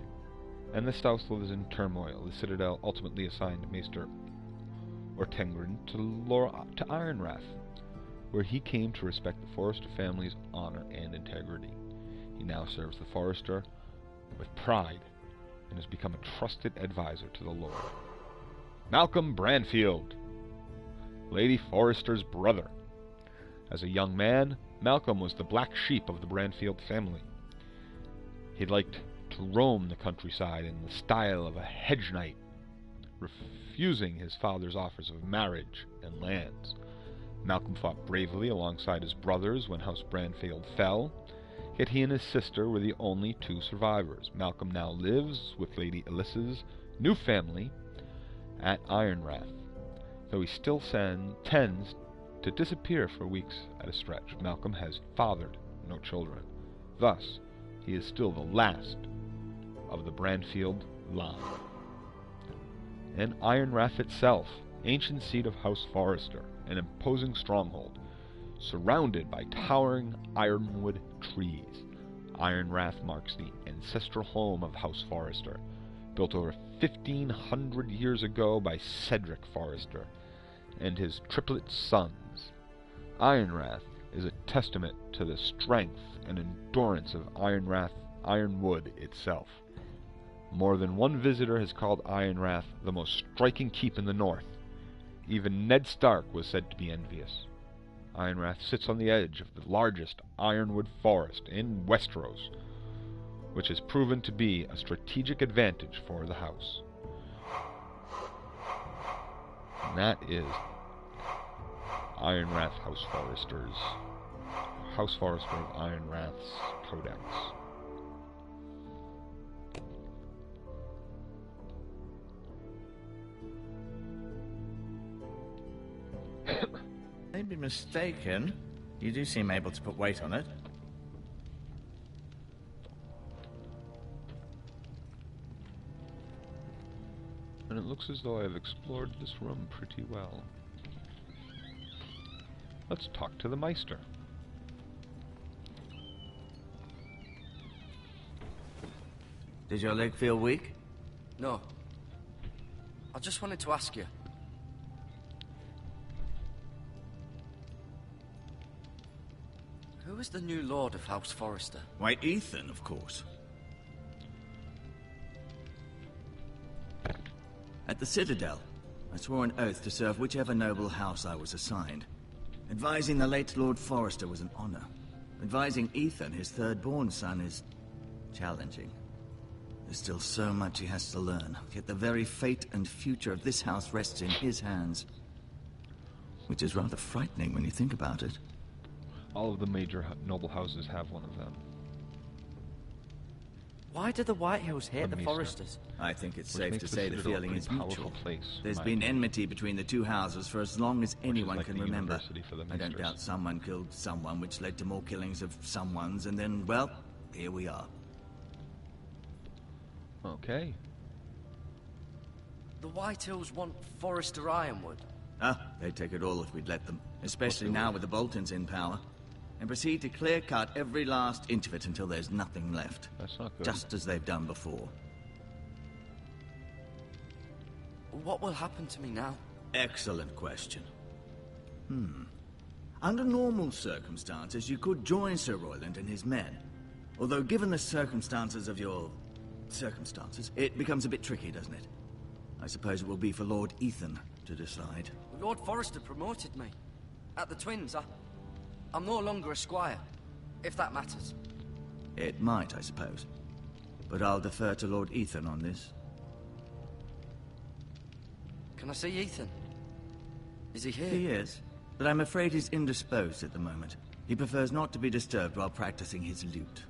and the South was in turmoil. The Citadel ultimately assigned Maester Ortengrin to Ironrath, where he came to respect the Forrester family's honor and integrity. He now serves the Forrester with pride, and has become a trusted advisor to the Lord. Malcolm Branfield, Lady Forrester's brother. As a young man, Malcolm was the black sheep of the Branfield family. He liked to roam the countryside in the style of a hedge knight, refusing his father's offers of marriage and lands. Malcolm fought bravely alongside his brothers when House Branfield fell, yet he and his sister were the only two survivors. Malcolm now lives with Lady Alyssa's new family at Ironrath, though he still tends to disappear for weeks at a stretch. Malcolm has fathered no children. Thus, he is still the last of the Branfield line. And Ironrath itself, ancient seat of House Forrester, an imposing stronghold, surrounded by towering ironwood trees. Ironrath marks the ancestral home of House Forrester, built over 1,500 years ago by Cedric Forrester and his triplet sons. Ironrath is a testament to the strength and endurance of Ironwood itself. More than one visitor has called Ironrath the most striking keep in the north. Even Ned Stark was said to be envious. Ironrath sits on the edge of the largest ironwood forest in Westeros, which has proven to be a strategic advantage for the house. And that is Ironrath House Foresters. House Forester of Ironrath's Codex. May be mistaken. You do seem able to put weight on it. And it looks as though I've explored this room pretty well. Let's talk to the Meister. Did your leg feel weak? No. I just wanted to ask you. Who is the new Lord of House Forester? Why, Ethan, of course. At the Citadel, I swore an oath to serve whichever noble house I was assigned. Advising the late Lord Forester was an honor. Advising Ethan, his third-born son, is challenging. There's still so much he has to learn, yet the very fate and future of this house rests in his hands. Which is rather frightening when you think about it. All of the major noble houses have one of them. Why do the White Hills hate the Foresters? I think it's Which safe makes to the say the Citadel a feeling pretty is powerful mutual. place, There's in my been opinion. enmity between the two houses for as long as anyone like can the remember. university for the I don't Maesters. doubt someone killed someone, which led to more killings of someones, and then, well, here we are. Okay. The White Hills want Forester Ironwood. Ah, they'd take it all if we'd let them. Especially now with the Boltons in power. And proceed to clear-cut every last inch of it until there's nothing left. That's not good. Just as they've done before. What will happen to me now? Excellent question. Under normal circumstances, you could join Sir Royland and his men. Although given the circumstances of your... circumstances, it becomes a bit tricky, doesn't it? I suppose it will be for Lord Ethan to decide. Lord Forester promoted me. At the Twins, I'm no longer a squire, if that matters. It might, I suppose. But I'll defer to Lord Ethan on this. Can I see Ethan? Is he here? He is, but I'm afraid he's indisposed at the moment. He prefers not to be disturbed while practicing his lute.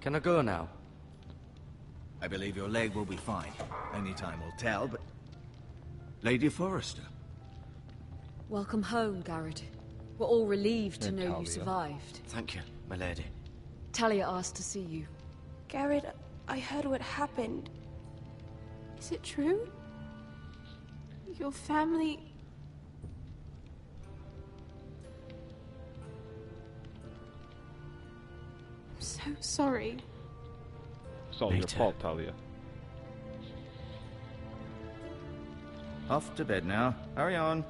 Can I go now? I believe your leg will be fine. Only time will tell, but... Lady Forrester. Welcome home, Garrett. We're all relieved to And know you Talia. survived. Thank you, my lady. Talia asked to see you. Garrett, I heard what happened. Is it true? Your family... I'm so sorry. It's all your Later. fault, Talia. Off to bed now. Hurry on.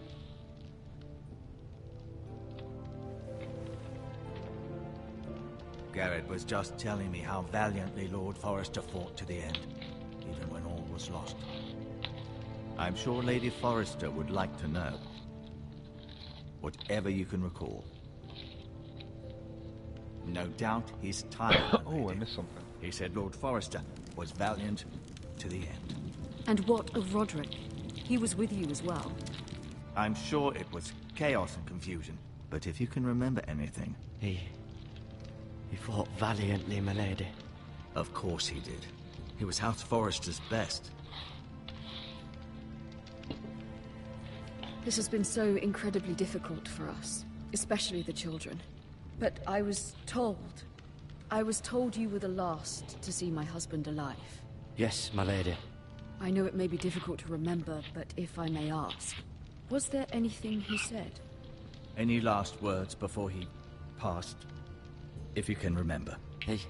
Garrett was just telling me how valiantly Lord Forrester fought to the end, even when all was lost. I'm sure Lady Forrester would like to know. Whatever you can recall. No doubt he's tired. Oh, I missed something. He said Lord Forrester was valiant to the end. And what of Roderick? He was with you as well. I'm sure it was chaos and confusion, but if you can remember anything... He fought valiantly, my lady. Of course he did. He was House Forrester's best. This has been so incredibly difficult for us, especially the children. But I was told you were the last to see my husband alive. Yes, my lady. I know it may be difficult to remember, but if I may ask, was there anything he said? Any last words before he passed? If you can remember. He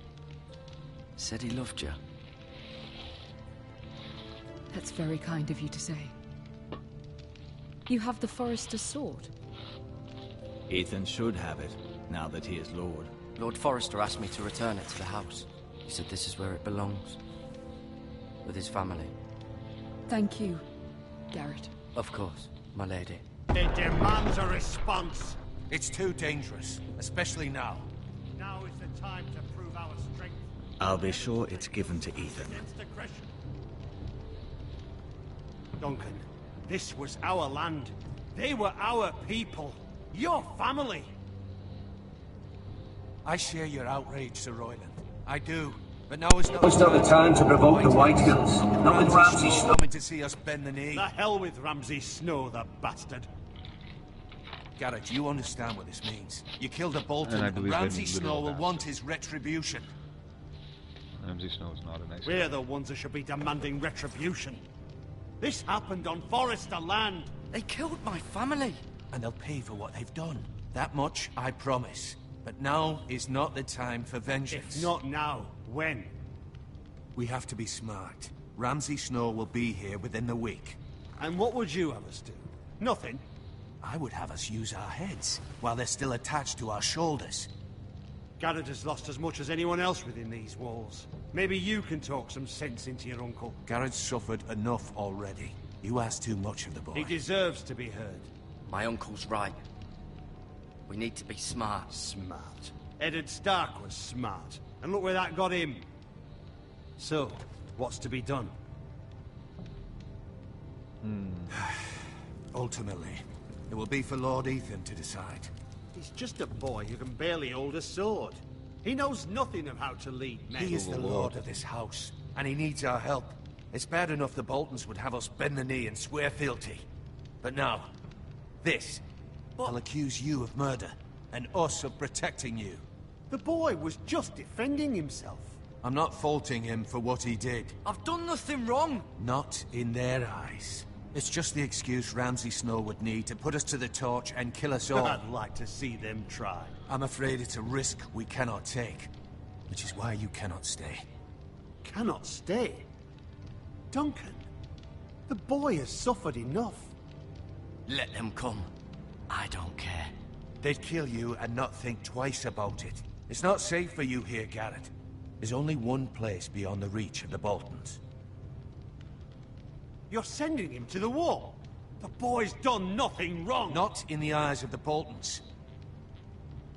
said he loved you. That's very kind of you to say. You have the Forester's sword. Ethan should have it, now that he is Lord. Lord Forrester asked me to return it to the house. He said this is where it belongs. With his family. Thank you, Garrett. Of course, my lady. It demands a response. It's too dangerous, especially now. Now is the time to prove our strength I'll be sure it's given to Ethan. against aggression. Duncan, This was our land. They were our people. Your family. I share your outrage, Sir Royland. I do. But now is not the time to provoke the White Hills. Not with Ramsay Snow. Coming to see us bend the knee. The hell with Ramsay Snow, the bastard. Garrett, you understand what this means. You killed a Bolton, And I and believe Ramsay in Snow will little want his retribution. Ramsay Snow's not a nice We're guy. the ones that should be demanding retribution. This happened on Forrester land. They killed my family. And they'll pay for what they've done. That much, I promise. But now is not the time for vengeance. If not now, when? We have to be smart. Ramsay Snow will be here within the week. And what would you have us do? Nothing. I would have us use our heads, while they're still attached to our shoulders. Garrett has lost as much as anyone else within these walls. Maybe you can talk some sense into your uncle. Garrett's suffered enough already. You ask too much of the boy. He deserves to be heard. My uncle's right. We need to be smart. Smart. Eddard Stark was smart. And look where that got him. So, what's to be done? Ultimately, it will be for Lord Ethan to decide. He's just a boy who can barely hold a sword. He knows nothing of how to lead men. He is the lord of this house, and he needs our help. It's bad enough the Boltons would have us bend the knee and swear fealty. But now, this. I'll accuse you of murder, and us of protecting you. The boy was just defending himself. I'm not faulting him for what he did. I've done nothing wrong. Not in their eyes. It's just the excuse Ramsay Snow would need to put us to the torch and kill us all. I'd like to see them try. I'm afraid it's a risk we cannot take. Which is why you cannot stay. Cannot stay? Duncan, the boy has suffered enough. Let them come. I don't care. They'd kill you and not think twice about it. It's not safe for you here, Garrett. There's only one place beyond the reach of the Boltons. You're sending him to the wall. The boy's done nothing wrong. Not in the eyes of the Boltons.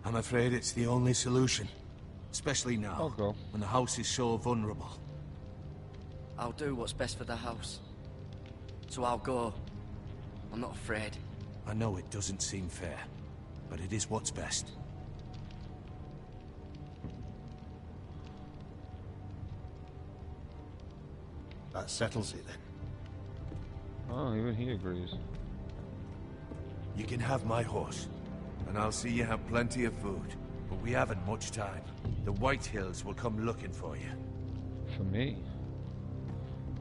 I'm afraid it's the only solution. Especially now, when the house is so vulnerable. I'll do what's best for the house. So I'll go. I'm not afraid. I know it doesn't seem fair, but it is what's best. That settles it then. Oh, even he agrees. You can have my horse, and I'll see you have plenty of food. But we haven't much time. The White Hills will come looking for you. For me?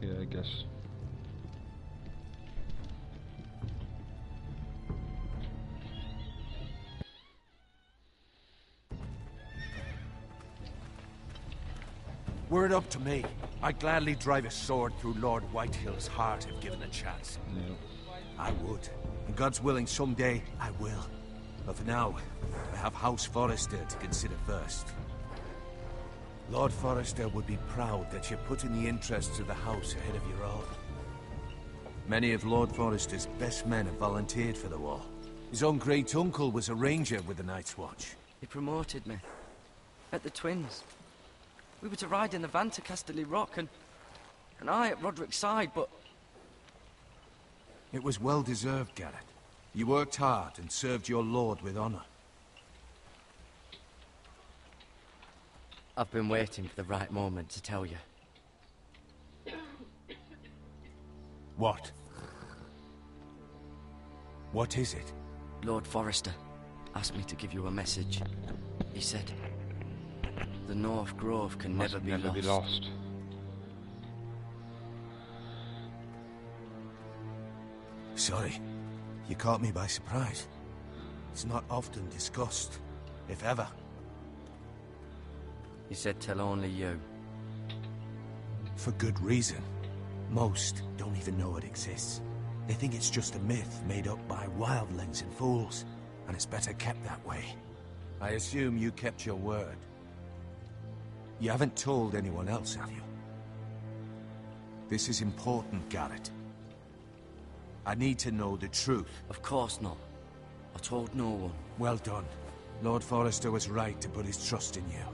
Yeah, I guess. Were it up to me, I'd gladly drive a sword through Lord Whitehill's heart if given a chance. Yeah. I would. And God's willing, someday I will. But for now, I have House Forrester to consider first. Lord Forrester would be proud that you're putting the interests of the house ahead of your own. Many of Lord Forrester's best men have volunteered for the war. His own great-uncle was a ranger with the Night's Watch. He promoted me. At the Twins. We were to ride in the van to Casterly Rock, and I at Roderick's side, but... It was well-deserved, Garrett. You worked hard and served your lord with honor. I've been waiting for the right moment to tell you. What? What is it? Lord Forrester asked me to give you a message. He said, the North Grove can never be lost. Sorry. You caught me by surprise. It's not often discussed, if ever. He said tell only you. For good reason. Most don't even know it exists. They think it's just a myth made up by wildlings and fools, and it's better kept that way. I assume you kept your word. You haven't told anyone else, have you? This is important, Garrett. I need to know the truth. Of course not. I told no one. Well done. Lord Forrester was right to put his trust in you.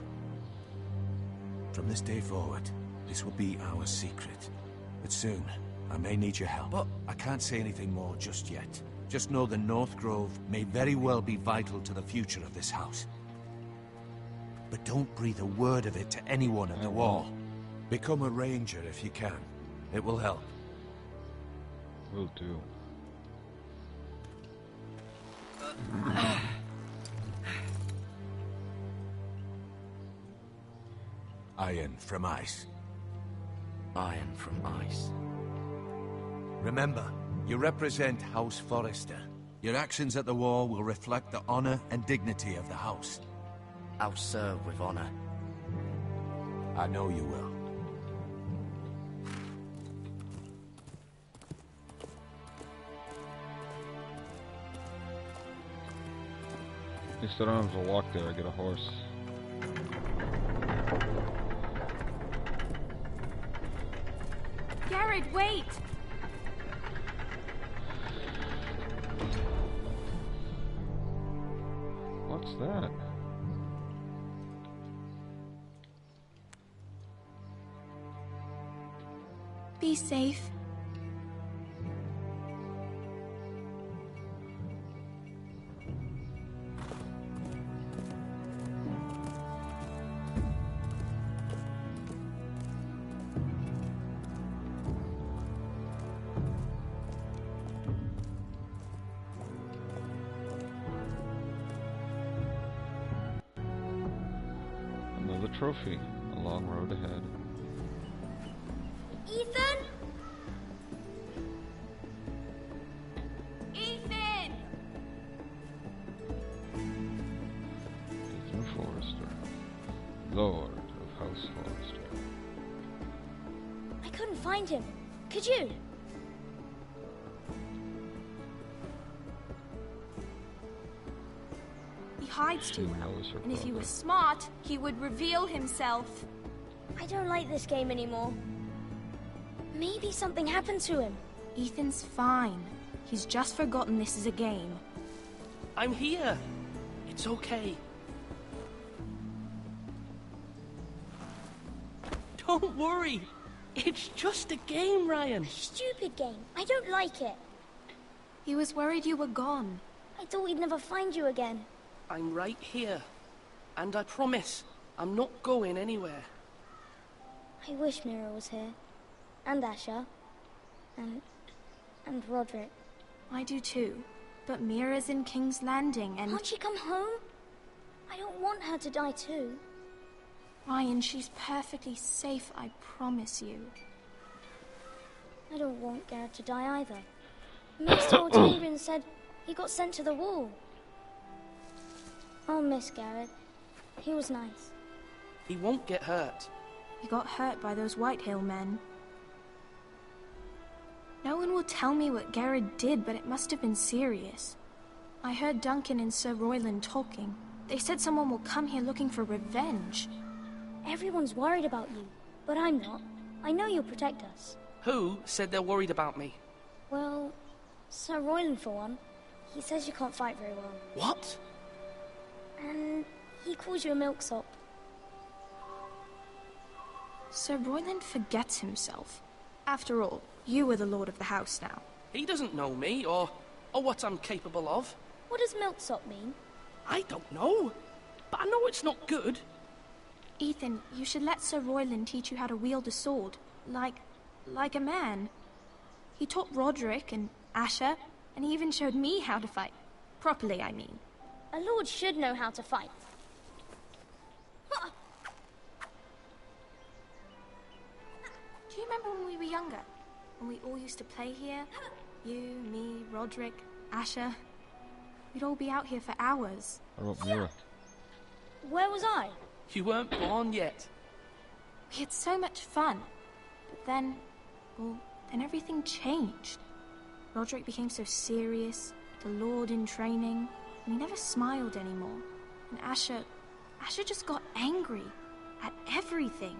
From this day forward, this will be our secret. But soon, I may need your help. But I can't say anything more just yet. Just know the North Grove may very well be vital to the future of this house. But don't breathe a word of it to anyone at the wall. Become a ranger if you can. It will help. Will do. Iron from ice. Iron from ice. Remember, you represent House Forrester. Your actions at the war will reflect the honor and dignity of the house. I'll serve with honor. I know you will. At least I don't have to walk there, I get a horse. Garrett, wait! What's that? Be safe. Another trophy. A long road ahead. Ethan? Ethan! Ethan Forrester, Lord of House Forrester. I couldn't find him. Could you? He hides too well, and if he was smart, he would reveal himself. I don't like this game anymore. Maybe something happened to him. Ethan's fine. He's just forgotten this is a game. I'm here. It's okay. Don't worry. It's just a game, Ryan. Stupid game. I don't like it. He was worried you were gone. I thought we'd never find you again. I'm right here. And I promise, I'm not going anywhere. I wish Mira was here. And Asher. And Roderick. I do too. But Mira's in King's Landing and... Can't she come home? I don't want her to die too. Ryan, she's perfectly safe, I promise you. I don't want Garrett to die either. Master Octavian said he got sent to the wall. I'll miss Garrett. He was nice. He won't get hurt. He got hurt by those Whitehill men. No one will tell me what Garrett did, but it must have been serious. I heard Duncan and Sir Royland talking. They said someone will come here looking for revenge. Everyone's worried about you, but I'm not. I know you'll protect us. Who said they're worried about me? Well, Sir Royland for one. He says you can't fight very well. What? And he calls you a milksop. Sir Royland forgets himself. After all, you are the lord of the house now. He doesn't know me, or what I'm capable of. What does milksop mean? I don't know, but I know it's not good. Ethan, you should let Sir Royland teach you how to wield a sword, like a man. He taught Roderick and Asher, and he even showed me how to fight. Properly, I mean. A lord should know how to fight. Do you remember when we were younger? When we all used to play here? You, me, Roderick, Asher. We'd all be out here for hours. What about Mira? Where was I? You weren't born yet. We had so much fun. But then, well, then everything changed. Roderick became so serious, the Lord in training, and he never smiled anymore. And Asher just got angry at everything.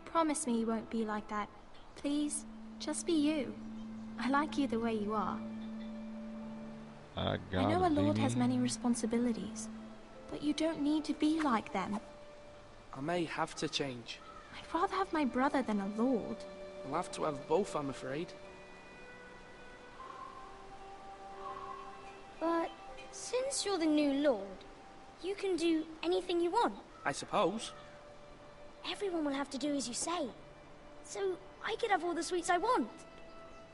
Promise me you won't be like that. Please, just be you. I like you the way you are. I know a lord has many responsibilities, but you don't need to be like them. I may have to change. I'd rather have my brother than a lord. We'll have to have both, I'm afraid. But since you're the new lord, you can do anything you want. I suppose. Everyone will have to do as you say. So I could have all the sweets I want.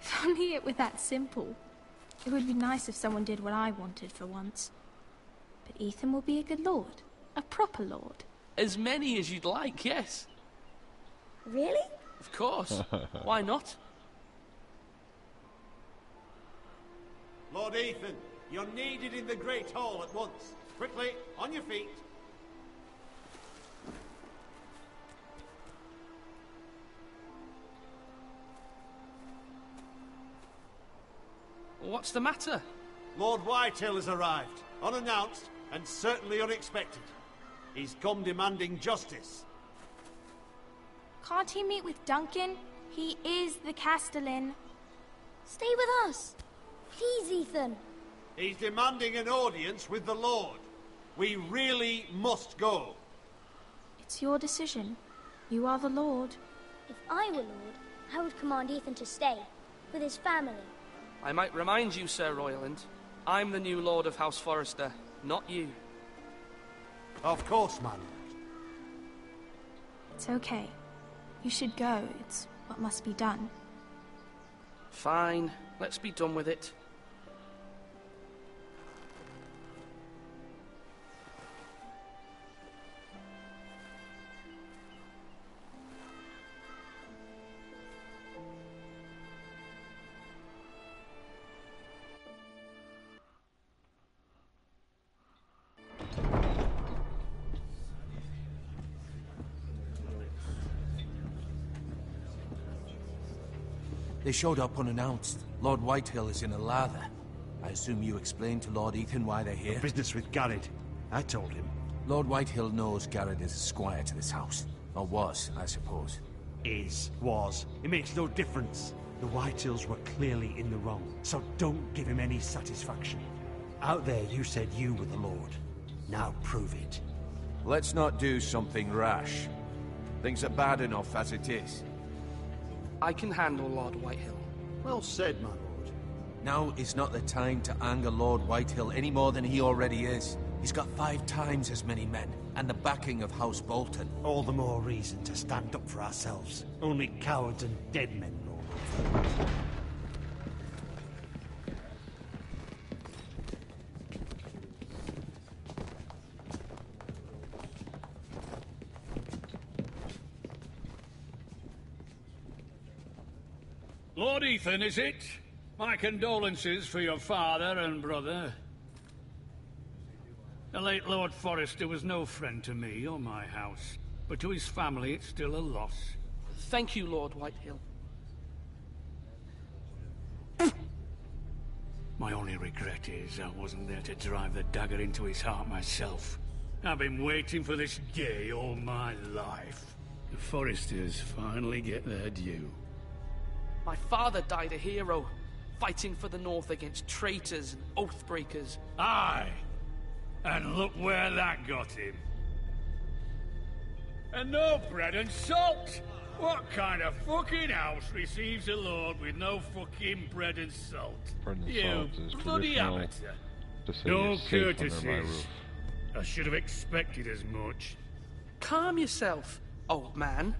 If only it were that simple. It would be nice if someone did what I wanted for once. But Ethan will be a good lord. A proper lord. As many as you'd like, yes. Really? Of course. Why not? Lord Ethan, you're needed in the Great Hall at once. Quickly, on your feet. What's the matter? Lord Whitehill has arrived, unannounced and certainly unexpected. He's come demanding justice. Can't he meet with Duncan? He is the Castellan. Stay with us. Please, Ethan. He's demanding an audience with the Lord. We really must go. It's your decision. You are the lord. If I were lord, I would command Ethan to stay, with his family. I might remind you, Sir Royland, I'm the new Lord of House Forrester, not you. Of course, my lord. It's okay. You should go. It's what must be done. Fine. Let's be done with it. They showed up unannounced. Lord Whitehill is in a lather. I assume you explained to Lord Ethan why they're here? Business with Garrett. I told him. Lord Whitehill knows Garrett is a squire to this house. Or was, I suppose. Was. It makes no difference. The Whitehills were clearly in the wrong, so don't give him any satisfaction. Out there you said you were the Lord. Now prove it. Let's not do something rash. Things are bad enough as it is. I can handle Lord Whitehill. Well said, my lord. Now is not the time to anger Lord Whitehill any more than he already is. He's got 5 times as many men, and the backing of House Bolton. All the more reason to stand up for ourselves. Only cowards and dead men rule. Lord Ethan, is it? My condolences for your father and brother. The late Lord Forrester was no friend to me or my house, but to his family it's still a loss. Thank you, Lord Whitehill. My only regret is I wasn't there to drive the dagger into his heart myself. I've been waiting for this day all my life. The Forresters finally get their due. My father died a hero, fighting for the North against traitors and oathbreakers. Aye! And look where that got him. And no bread and salt! What kind of fucking house receives a lord with no fucking bread and salt? Bread and You salt is bloody traditional amateur. to say No you're safe under my courtesies. roof. I should have expected as much. Calm yourself, old man.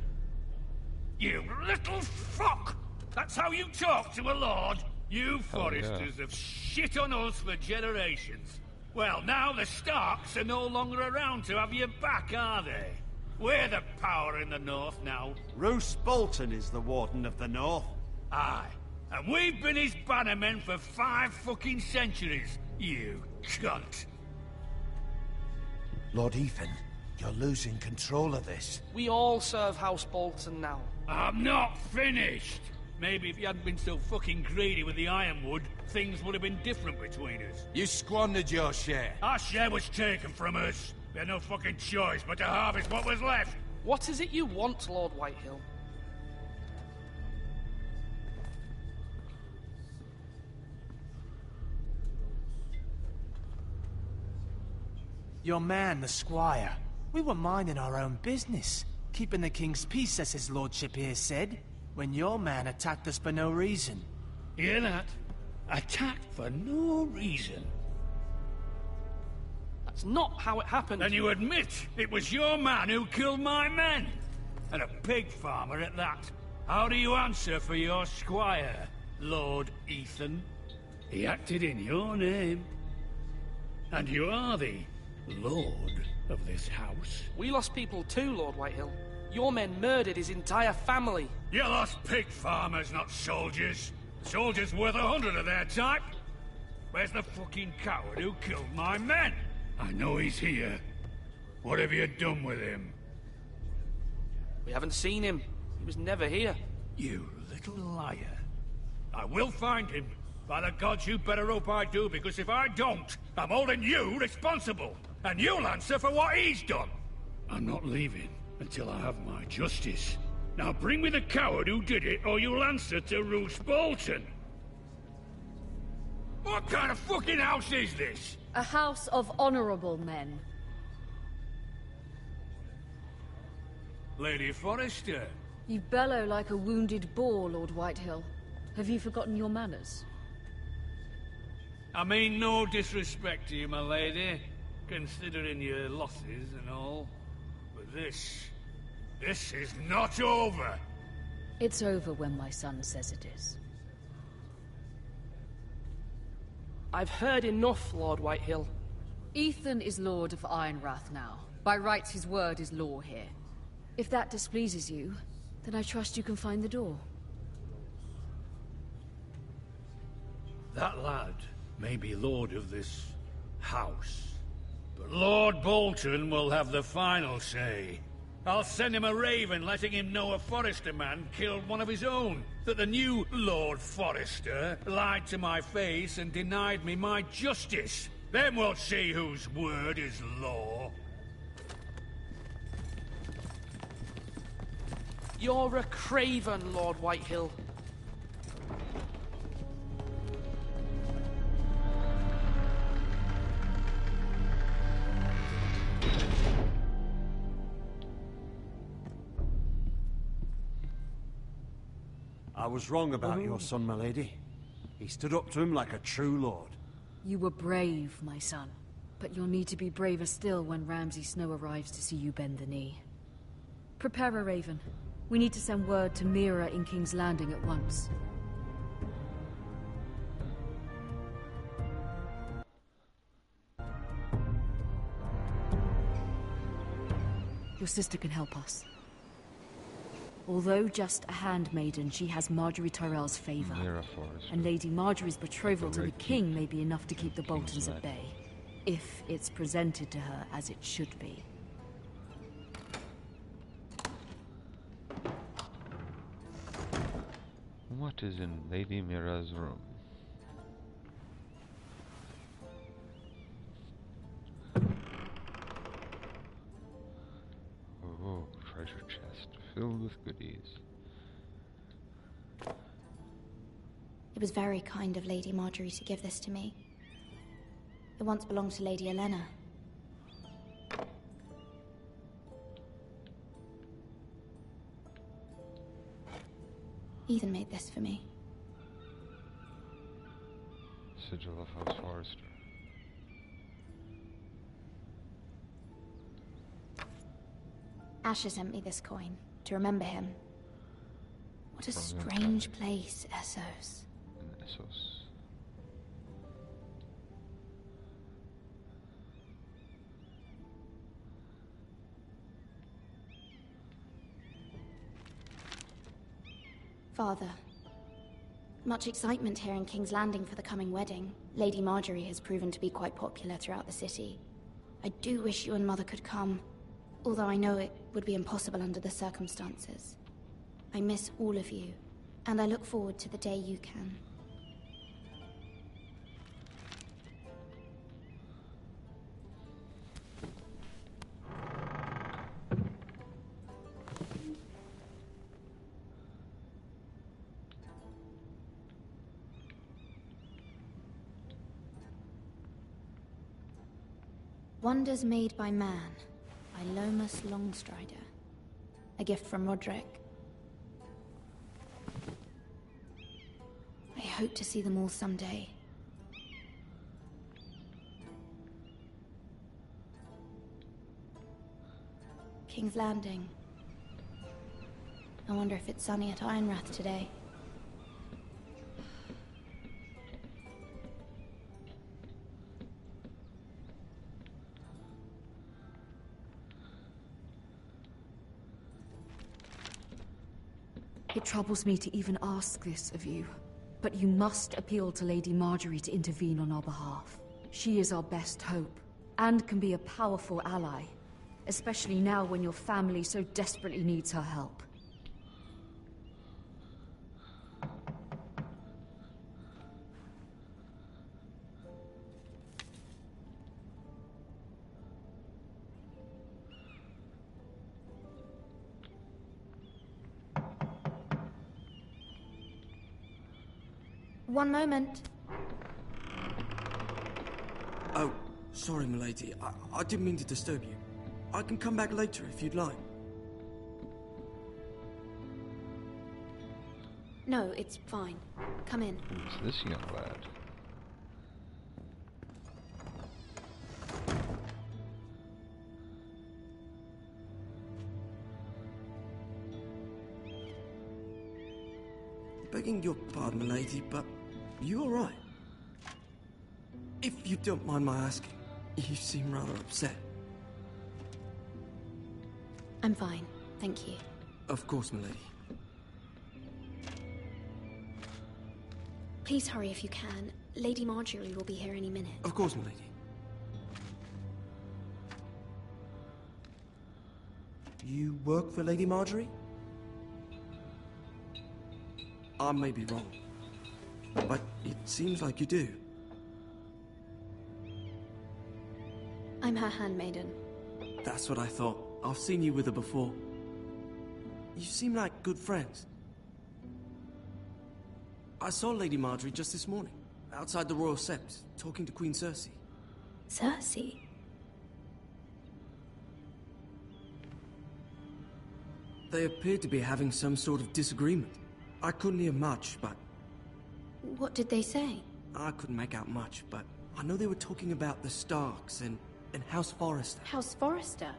You little fuck! That's how you talk to a lord? You Forresters have shit on us for generations. Well, now the Starks are no longer around to have your back, are they? We're the power in the North now. Roose Bolton is the Warden of the North. Aye. And we've been his bannermen for 5 fucking centuries, you cunt. Lord Ethan, you're losing control of this. We all serve House Bolton now. I'm not finished! Maybe if you hadn't been so fucking greedy with the ironwood, things would have been different between us. You squandered your share. Our share was taken from us. We had no fucking choice but to harvest what was left. What is it you want, Lord Whitehill? Your man, the squire. We were minding our own business. Keeping the king's peace, as his lordship here said. when your man attacked us for no reason. Hear that? Attacked for no reason. That's not how it happened. Then you admit it was your man who killed my men. And a pig farmer at that. How do you answer for your squire, Lord Ethan? He acted in your name. And you are the lord of this house. We lost people too, Lord Whitehill. Your men murdered his entire family. You lost pig farmers, not soldiers. Soldiers worth 100 of their type. Where's the fucking coward who killed my men? I know he's here. What have you done with him? We haven't seen him. He was never here. You little liar. I will find him. By the gods, you better hope I do, because if I don't, I'm holding you responsible. And you'll answer for what he's done. I'm not leaving until I have my justice. Now bring me the coward who did it, or you'll answer to Roose Bolton. What kind of fucking house is this? A house of honorable men. Lady Forrester. You bellow like a wounded boar, Lord Whitehill. Have you forgotten your manners? I mean no disrespect to you, my lady, considering your losses and all. But this is not over. It's over when my son says it is. I've heard enough, Lord Whitehill. Ethan is Lord of Ironrath now. By rights, his word is law here. If that displeases you, then I trust you can find the door. That lad may be lord of this house, but Lord Bolton will have the final say. I'll send him a raven letting him know a Forrester man killed one of his own. That the new Lord Forrester lied to my face and denied me my justice. Then we'll see whose word is law. You're a craven, Lord Whitehill. I was wrong about your son, my lady. He stood up to him like a true lord. You were brave, my son. But you'll need to be braver still when Ramsay Snow arrives to see you bend the knee. Prepare a raven. We need to send word to Mira in King's Landing at once. Your sister can help us. Although just a handmaiden, she has Marjorie Tyrell's favor. And Lady Marjorie's betrothal to the king may be enough to keep the Boltons at bay. If it's presented to her as it should be. What is in Lady Mira's room? Oh, treasure chest filled with goodies. It was very kind of Lady Marjorie to give this to me. It once belonged to Lady Elena. Ethan made this for me. Sigil of House Forrester. Asher sent me this coin to remember him. What a strange place, Essos. In Essos. Father, much excitement here in King's Landing for the coming wedding. Lady Marjorie has proven to be quite popular throughout the city. I do wish you and Mother could come, although I know it would be impossible under the circumstances. I miss all of you, and I look forward to the day you can. Wonders Made by Man, by Lomas Longstrider. A gift from Roderick. hope to see them all someday. King's Landing. I wonder if it's sunny at Ironrath today. It troubles me to even ask this of you, but you must appeal to Lady Marjorie to intervene on our behalf. She is our best hope, and can be a powerful ally, especially now when your family so desperately needs her help. One moment. Oh, sorry, milady. I didn't mean to disturb you. I can come back later if you'd like. No, it's fine. Come in. Who's this young lad? Begging your pardon, milady, but you all right? If you don't mind my asking, you seem rather upset. I'm fine, thank you. Of course, milady. Please hurry if you can. Lady Marjorie will be here any minute. Of course, milady. You work for Lady Marjorie? I may be wrong, but it seems like you do. I'm her handmaiden. That's what I thought. I've seen you with her before. You seem like good friends. I saw Lady Marjorie just this morning, outside the Royal Sept, talking to Queen Cersei. Cersei? They appeared to be having some sort of disagreement. I couldn't hear much, but... What did they say? I couldn't make out much, but I know they were talking about the Starks and House Forrester. House Forrester?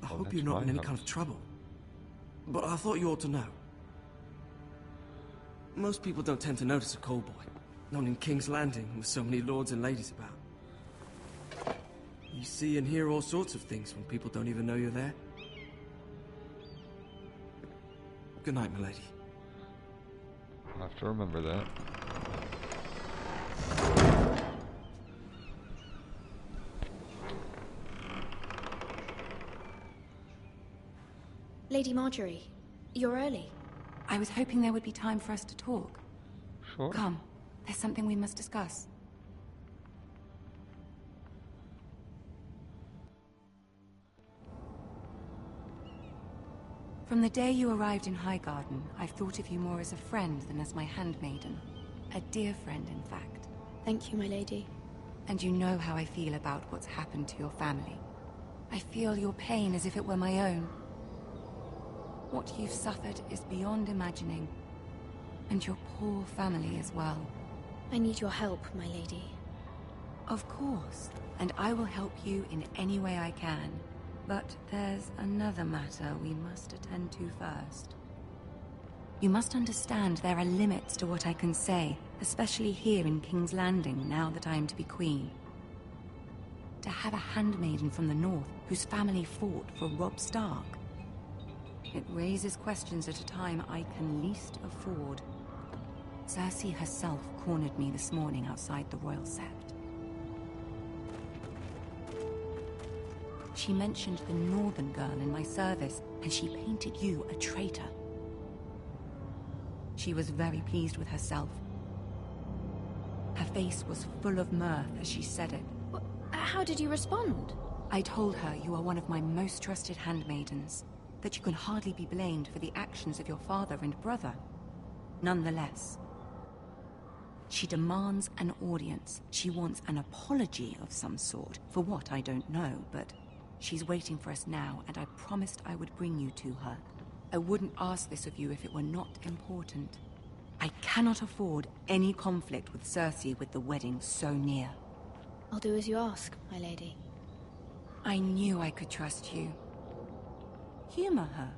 I hope you're not in any kind of trouble. But I thought you ought to know. Most people don't tend to notice a call boy. Not in King's Landing, with so many lords and ladies about. You see and hear all sorts of things when people don't even know you're there. Good night, milady. I'll have to remember that. Lady Marjorie, you're early. I was hoping there would be time for us to talk. Sure. Come, there's something we must discuss. From the day you arrived in Highgarden, I've thought of you more as a friend than as my handmaiden. A dear friend, in fact. Thank you, my lady. And you know how I feel about what's happened to your family. I feel your pain as if it were my own. What you've suffered is beyond imagining. And your poor family as well. I need your help, my lady. Of course. And I will help you in any way I can. But there's another matter we must attend to first. You must understand there are limits to what I can say, especially here in King's Landing, now that I am to be queen. To have a handmaiden from the north whose family fought for Robb Stark. It raises questions at a time I can least afford. Cersei herself cornered me this morning outside the Royal Sept. She mentioned the northern girl in my service, and she painted you a traitor. She was very pleased with herself. Her face was full of mirth as she said it. How did you respond? I told her you are one of my most trusted handmaidens, that you can hardly be blamed for the actions of your father and brother. Nonetheless, she demands an audience. She wants an apology of some sort, for what I don't know, but she's waiting for us now, and I promised I would bring you to her. I wouldn't ask this of you if it were not important. I cannot afford any conflict with Cersei with the wedding so near. I'll do as you ask, my lady. I knew I could trust you. Humor her.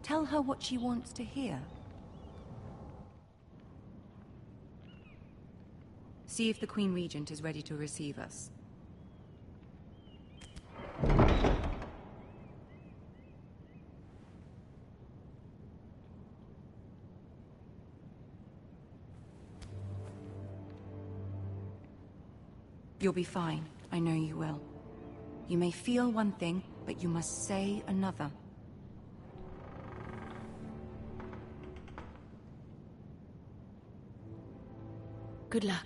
Tell her what she wants to hear. See if the Queen Regent is ready to receive us. You'll be fine. I know you will. You may feel one thing, but you must say another. Good luck.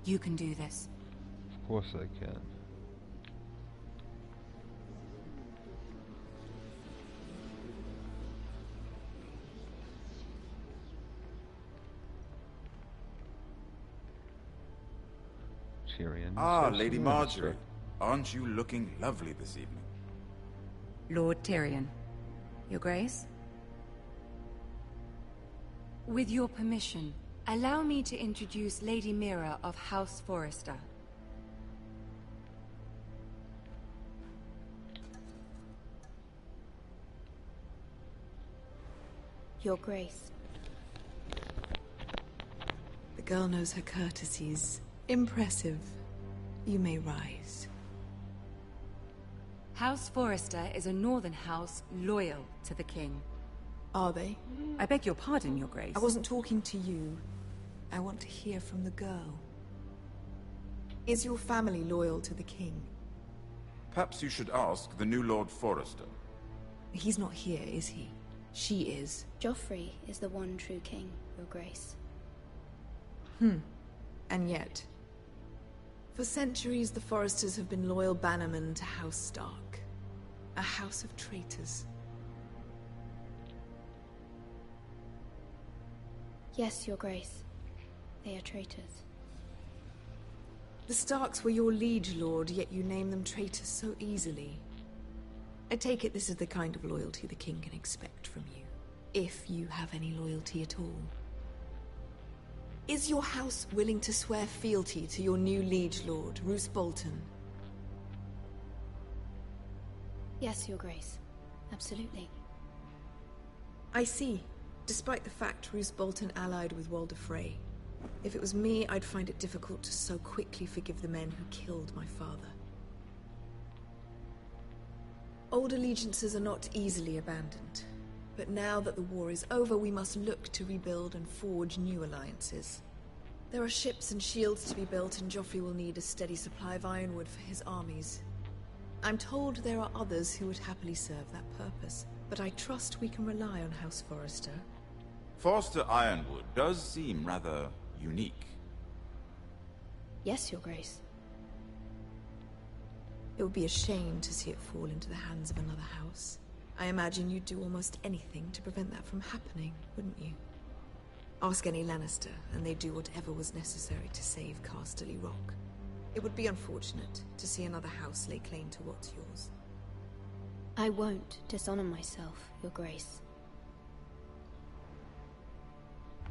You can do this. Of course I can. Tyrion. Ah, Lady Marjorie. Aren't you looking lovely this evening? Lord Tyrion. Your Grace? With your permission, allow me to introduce Lady Mira of House Forrester. Your Grace. The girl knows her courtesies. Impressive. You may rise. House Forrester is a northern house loyal to the king. Are they? I beg your pardon, Your Grace. I wasn't talking to you. I want to hear from the girl. Is your family loyal to the king? Perhaps you should ask the new Lord Forrester. He's not here, is he? She is. Joffrey is the one true king, Your Grace. And yet, for centuries the Forresters have been loyal bannermen to House Stark. A house of traitors. Yes, Your Grace. They are traitors. The Starks were your liege lord, yet you name them traitors so easily. I take it this is the kind of loyalty the king can expect from you. If you have any loyalty at all. Is your house willing to swear fealty to your new liege lord, Roose Bolton? Yes, Your Grace. Absolutely. I see. Despite the fact Roose Bolton allied with Walder Frey. If it was me, I'd find it difficult to so quickly forgive the men who killed my father. Old allegiances are not easily abandoned. But now that the war is over, we must look to rebuild and forge new alliances. There are ships and shields to be built, and Joffrey will need a steady supply of ironwood for his armies. I'm told there are others who would happily serve that purpose, but I trust we can rely on House Forrester. Forrester Ironwood does seem rather unique. Yes, Your Grace. It would be a shame to see it fall into the hands of another house. I imagine you'd do almost anything to prevent that from happening, wouldn't you? Ask any Lannister, and they'd do whatever was necessary to save Casterly Rock. It would be unfortunate to see another house lay claim to what's yours. I won't dishonor myself, Your Grace.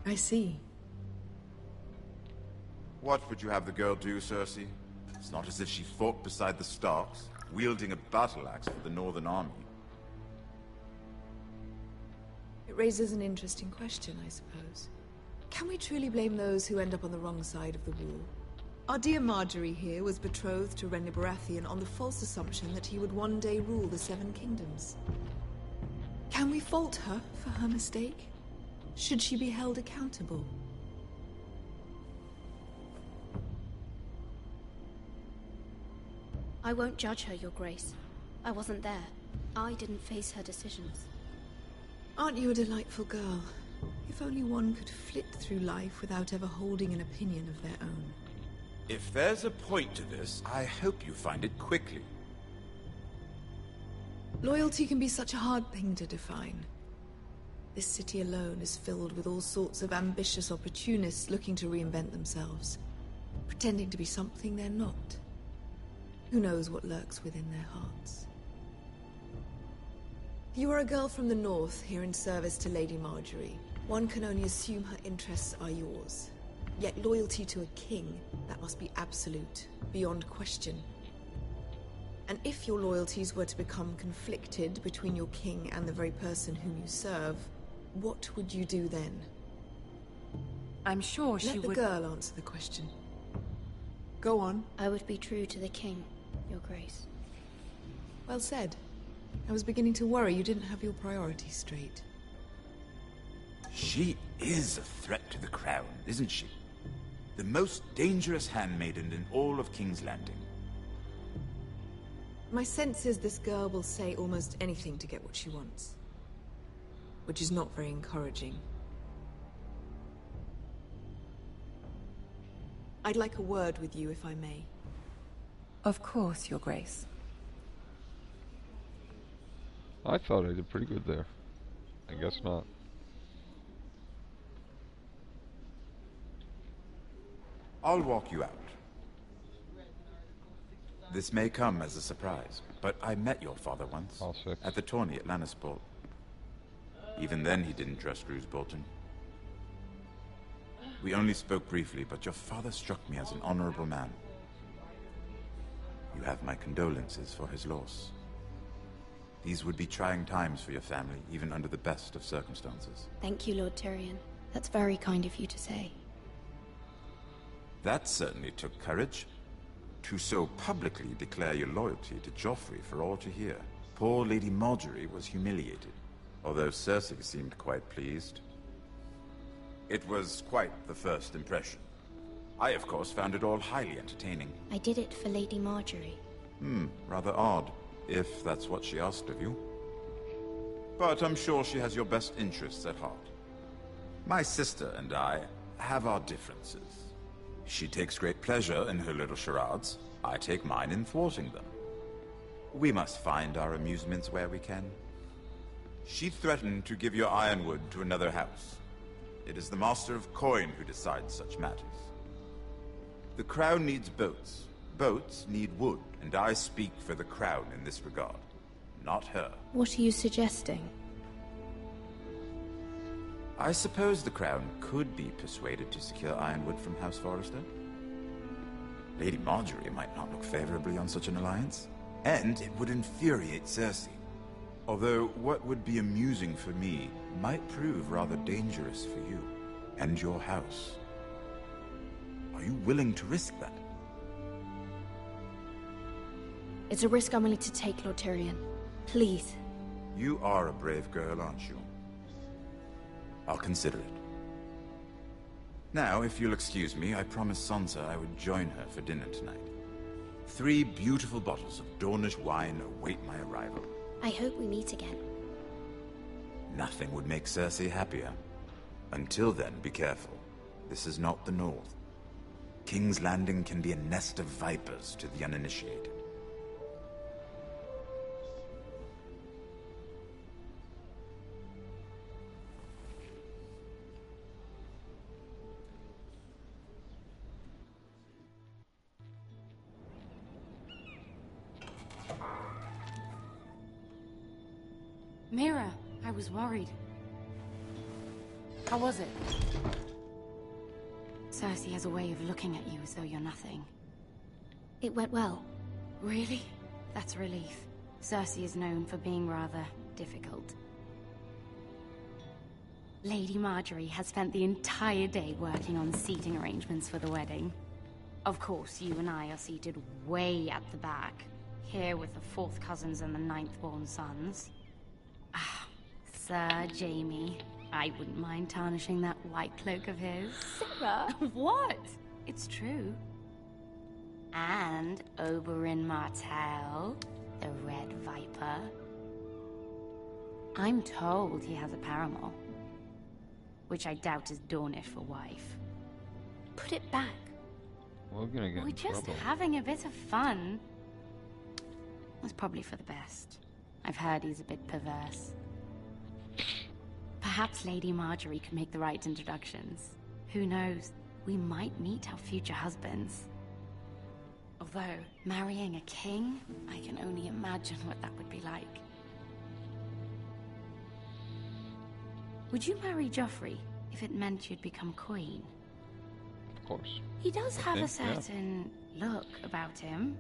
I see. What would you have the girl do, Cersei? It's not as if she fought beside the Starks, wielding a battle axe for the Northern Army. It raises an interesting question, I suppose. Can we truly blame those who end up on the wrong side of the wall? Our dear Marjorie here was betrothed to Renly Baratheon on the false assumption that he would one day rule the Seven Kingdoms. Can we fault her for her mistake? Should she be held accountable? I won't judge her, Your Grace. I wasn't there. I didn't face her decisions. Aren't you a delightful girl? If only one could flit through life without ever holding an opinion of their own. If there's a point to this, I hope you find it quickly. Loyalty can be such a hard thing to define. This city alone is filled with all sorts of ambitious opportunists looking to reinvent themselves, pretending to be something they're not. Who knows what lurks within their hearts? You are a girl from the north, here in service to Lady Marjorie. One can only assume her interests are yours. Yet loyalty to a king, that must be absolute, beyond question. And if your loyalties were to become conflicted between your king and the very person whom you serve, what would you do then? I'm sure she would... Let the girl answer the question. Go on. I would be true to the king, Your Grace. Well said. I was beginning to worry you didn't have your priorities straight. She is a threat to the crown, isn't she? The most dangerous handmaiden in all of King's Landing. My sense is this girl will say almost anything to get what she wants. Which is not very encouraging. I'd like a word with you, if I may. Of course, Your Grace. I thought I did pretty good there. I guess not. I'll walk you out. This may come as a surprise, but I met your father once. At the tourney at Lannisport. Even then he didn't trust Roose Bolton. We only spoke briefly, but your father struck me as an honorable man. You have my condolences for his loss. These would be trying times for your family, even under the best of circumstances. Thank you, Lord Tyrion. That's very kind of you to say. That certainly took courage. To so publicly declare your loyalty to Joffrey for all to hear. Poor Lady Marjorie was humiliated, although Cersei seemed quite pleased. It was quite the first impression. I, of course, found it all highly entertaining. I did it for Lady Marjorie. Rather odd, if that's what she asked of you. But I'm sure she has your best interests at heart. My sister and I have our differences. She takes great pleasure in her little charades. I take mine in thwarting them. We must find our amusements where we can. She threatened to give your ironwood to another house. It is the Master of Coin who decides such matters. The crown needs boats. Boats need wood, and I speak for the crown in this regard, not her. What are you suggesting? I suppose the crown could be persuaded to secure ironwood from House Forrester. Lady Marjorie might not look favorably on such an alliance, and it would infuriate Cersei. Although what would be amusing for me might prove rather dangerous for you and your house. Are you willing to risk that? It's a risk I'm willing to take, Lord Tyrion. Please. You are a brave girl, aren't you? I'll consider it. Now, if you'll excuse me, I promised Sansa I would join her for dinner tonight. 3 beautiful bottles of Dornish wine await my arrival. I hope we meet again. Nothing would make Cersei happier. Until then, be careful. This is not the North. King's Landing can be a nest of vipers to the uninitiated. Mira, I was worried. How was it? Cersei has a way of looking at you as though you're nothing. It went well. Really? That's a relief. Cersei is known for being rather difficult. Lady Marjorie has spent the entire day working on seating arrangements for the wedding. Of course, you and I are seated way at the back, here with the 4th cousins and the 9th-born sons. Ah, Sir Jaime. I wouldn't mind tarnishing that white cloak of his. Sarah! What? It's true. And Oberyn Martell, the Red Viper. I'm told he has a paramour, which I doubt is Dornish for wife. Put it back. We're gonna get We're in just trouble. having a bit of fun. It's probably for the best. I've heard he's a bit perverse. Perhaps Lady Marjorie could make the right introductions. Who knows? We might meet our future husbands. Although, marrying a king, I can only imagine what that would be like. Would you marry Joffrey if it meant you'd become queen? Of course. He does have a think, yeah. certain look about him.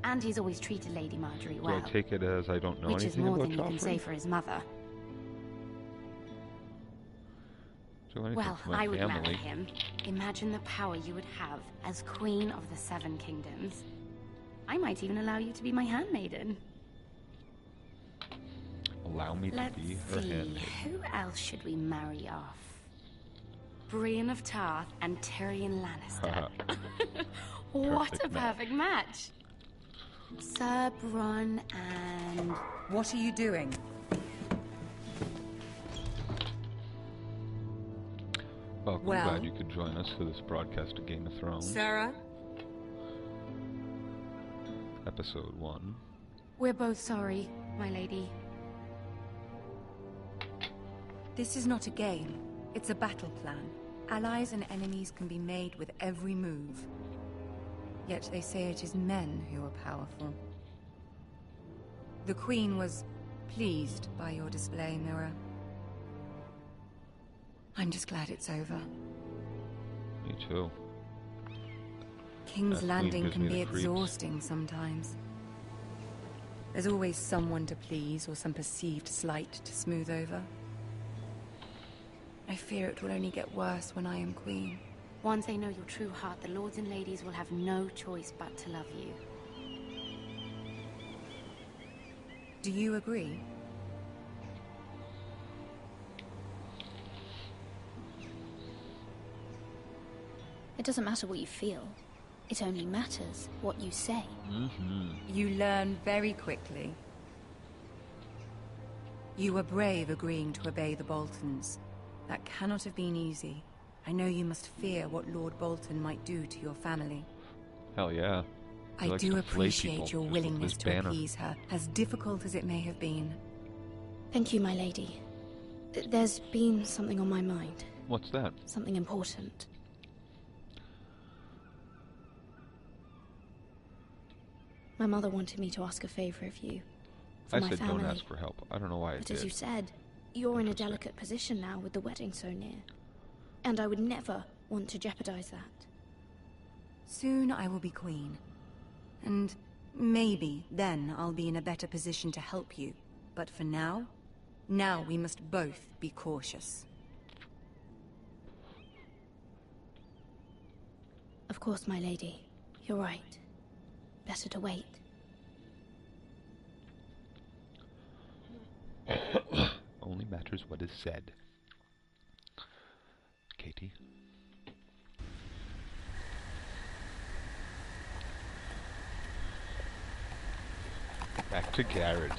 And he's always treated Lady Marjorie well. Do I take it as I don't know which is anything more about than you can Joffrey? say for his mother. Do anything Well, for my I would family. marry him. Imagine the power you would have as Queen of the Seven Kingdoms. I might even allow you to be my handmaiden. Allow me to Let's be her see, handmaid. who else should we marry off? Brienne of Tarth and Tyrion Lannister. What a Perfect match. perfect match. Sir Bronn and... What are you doing? Welcome, Well- glad you could join us for this broadcast of Game of Thrones. Sarah? Episode 1. We're both sorry, my lady. This is not a game. It's a battle plan. Allies and enemies can be made with every move. Yet they say it is men who are powerful. The Queen was pleased by your display, Mira. I'm just glad it's over. Me too. King's That Landing gives can me be the creeps. exhausting sometimes. There's always someone to please or some perceived slight to smooth over. I fear it will only get worse when I am queen. Once they know your true heart, the lords and ladies will have no choice but to love you. Do you agree? It doesn't matter what you feel. It only matters what you say. You learn very quickly. You were brave agreeing to obey the Boltons. That cannot have been easy. I know you must fear what Lord Bolton might do to your family. Hell yeah. He I likes do to flay appreciate people your just with willingness his to banner. appease her, as difficult as it may have been. Thank you, my lady. There's been something on my mind. What's that? Something important. My mother wanted me to ask a favor of you. For I my said family. don't ask for help. I don't know why I But did. as you said, you're in a delicate position now with the wedding so near. And I would never want to jeopardize that. Soon I will be queen. And maybe then I'll be in a better position to help you. But for now we must both be cautious. Of course, my lady. You're right. Better to wait. Only matters what is said. Katie? Back to Garrett.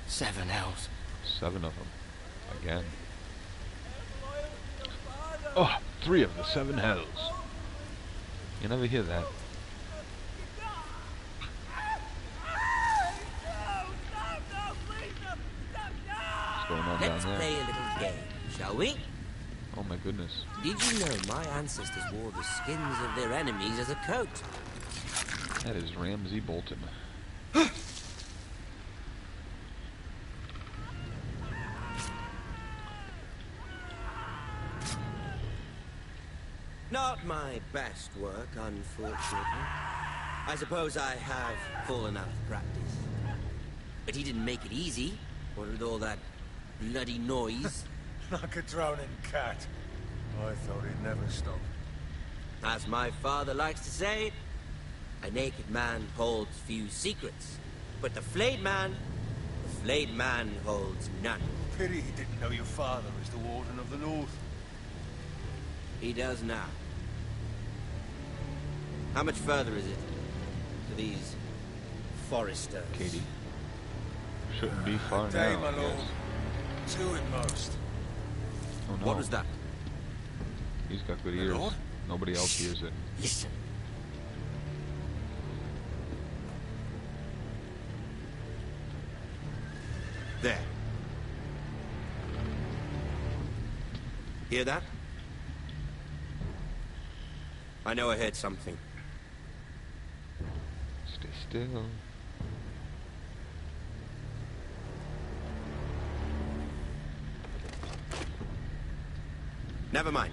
Seven hells. 7 of them. Again. Oh, 3 of the 7 hells. You never hear that. What's going on Let's down there? play a little game, shall we? Oh my goodness. Did you know my ancestors wore the skins of their enemies as a coat? That is Ramsay Bolton. Not my best work, unfortunately. I suppose I have fallen out of practice. But he didn't make it easy, what with all that bloody noise. Like a drowning cat. I thought he'd never stop. As my father likes to say, a naked man holds few secrets. But the flayed man holds none. Pity he didn't know your father was the Warden of the North. He does now. How much further is it? these foresters. Katie. Shouldn't be far Day, now, my I lord. guess. Two at most. Oh no. What was that? He's got good My ears. lord? Nobody else hears it. Listen. There. Hear that? I know I heard something. Stay still. Never mind.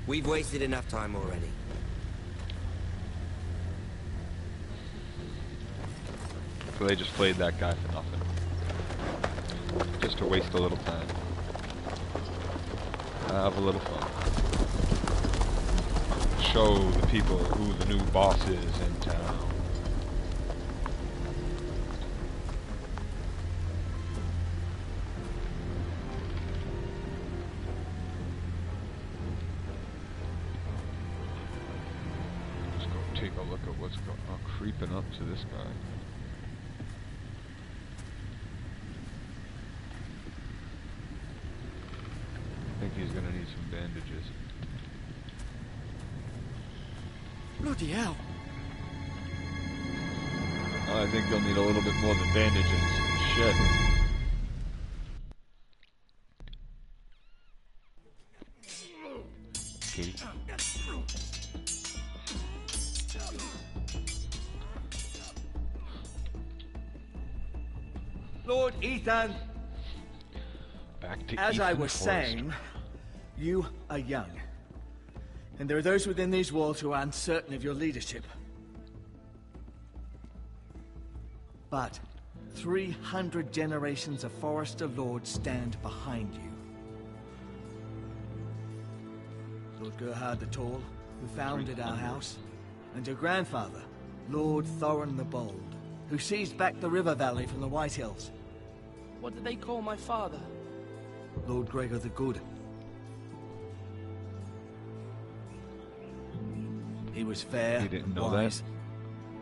We've wasted enough time already. So they just played that guy for nothing. Just to waste a little time. Have a little fun. Show the people who the new boss is in town. Let's go take a look at what's creeping up to this guy. I think he's gonna need some bandages. Bloody hell. I think you'll need a little bit more than bandages. Shit. Katie. Lord Ethan, Back to as I Ethan was Forrest. saying, you are young. And there are those within these walls who are uncertain of your leadership. But 300 generations of Forester Lords stand behind you. Lord Gerhard the Tall, who founded our house, and your grandfather, Lord Thorin the Bold, who seized back the river valley from the White Hills. What did they call my father? Lord Gregor the Good. He was fair, You didn't know wise,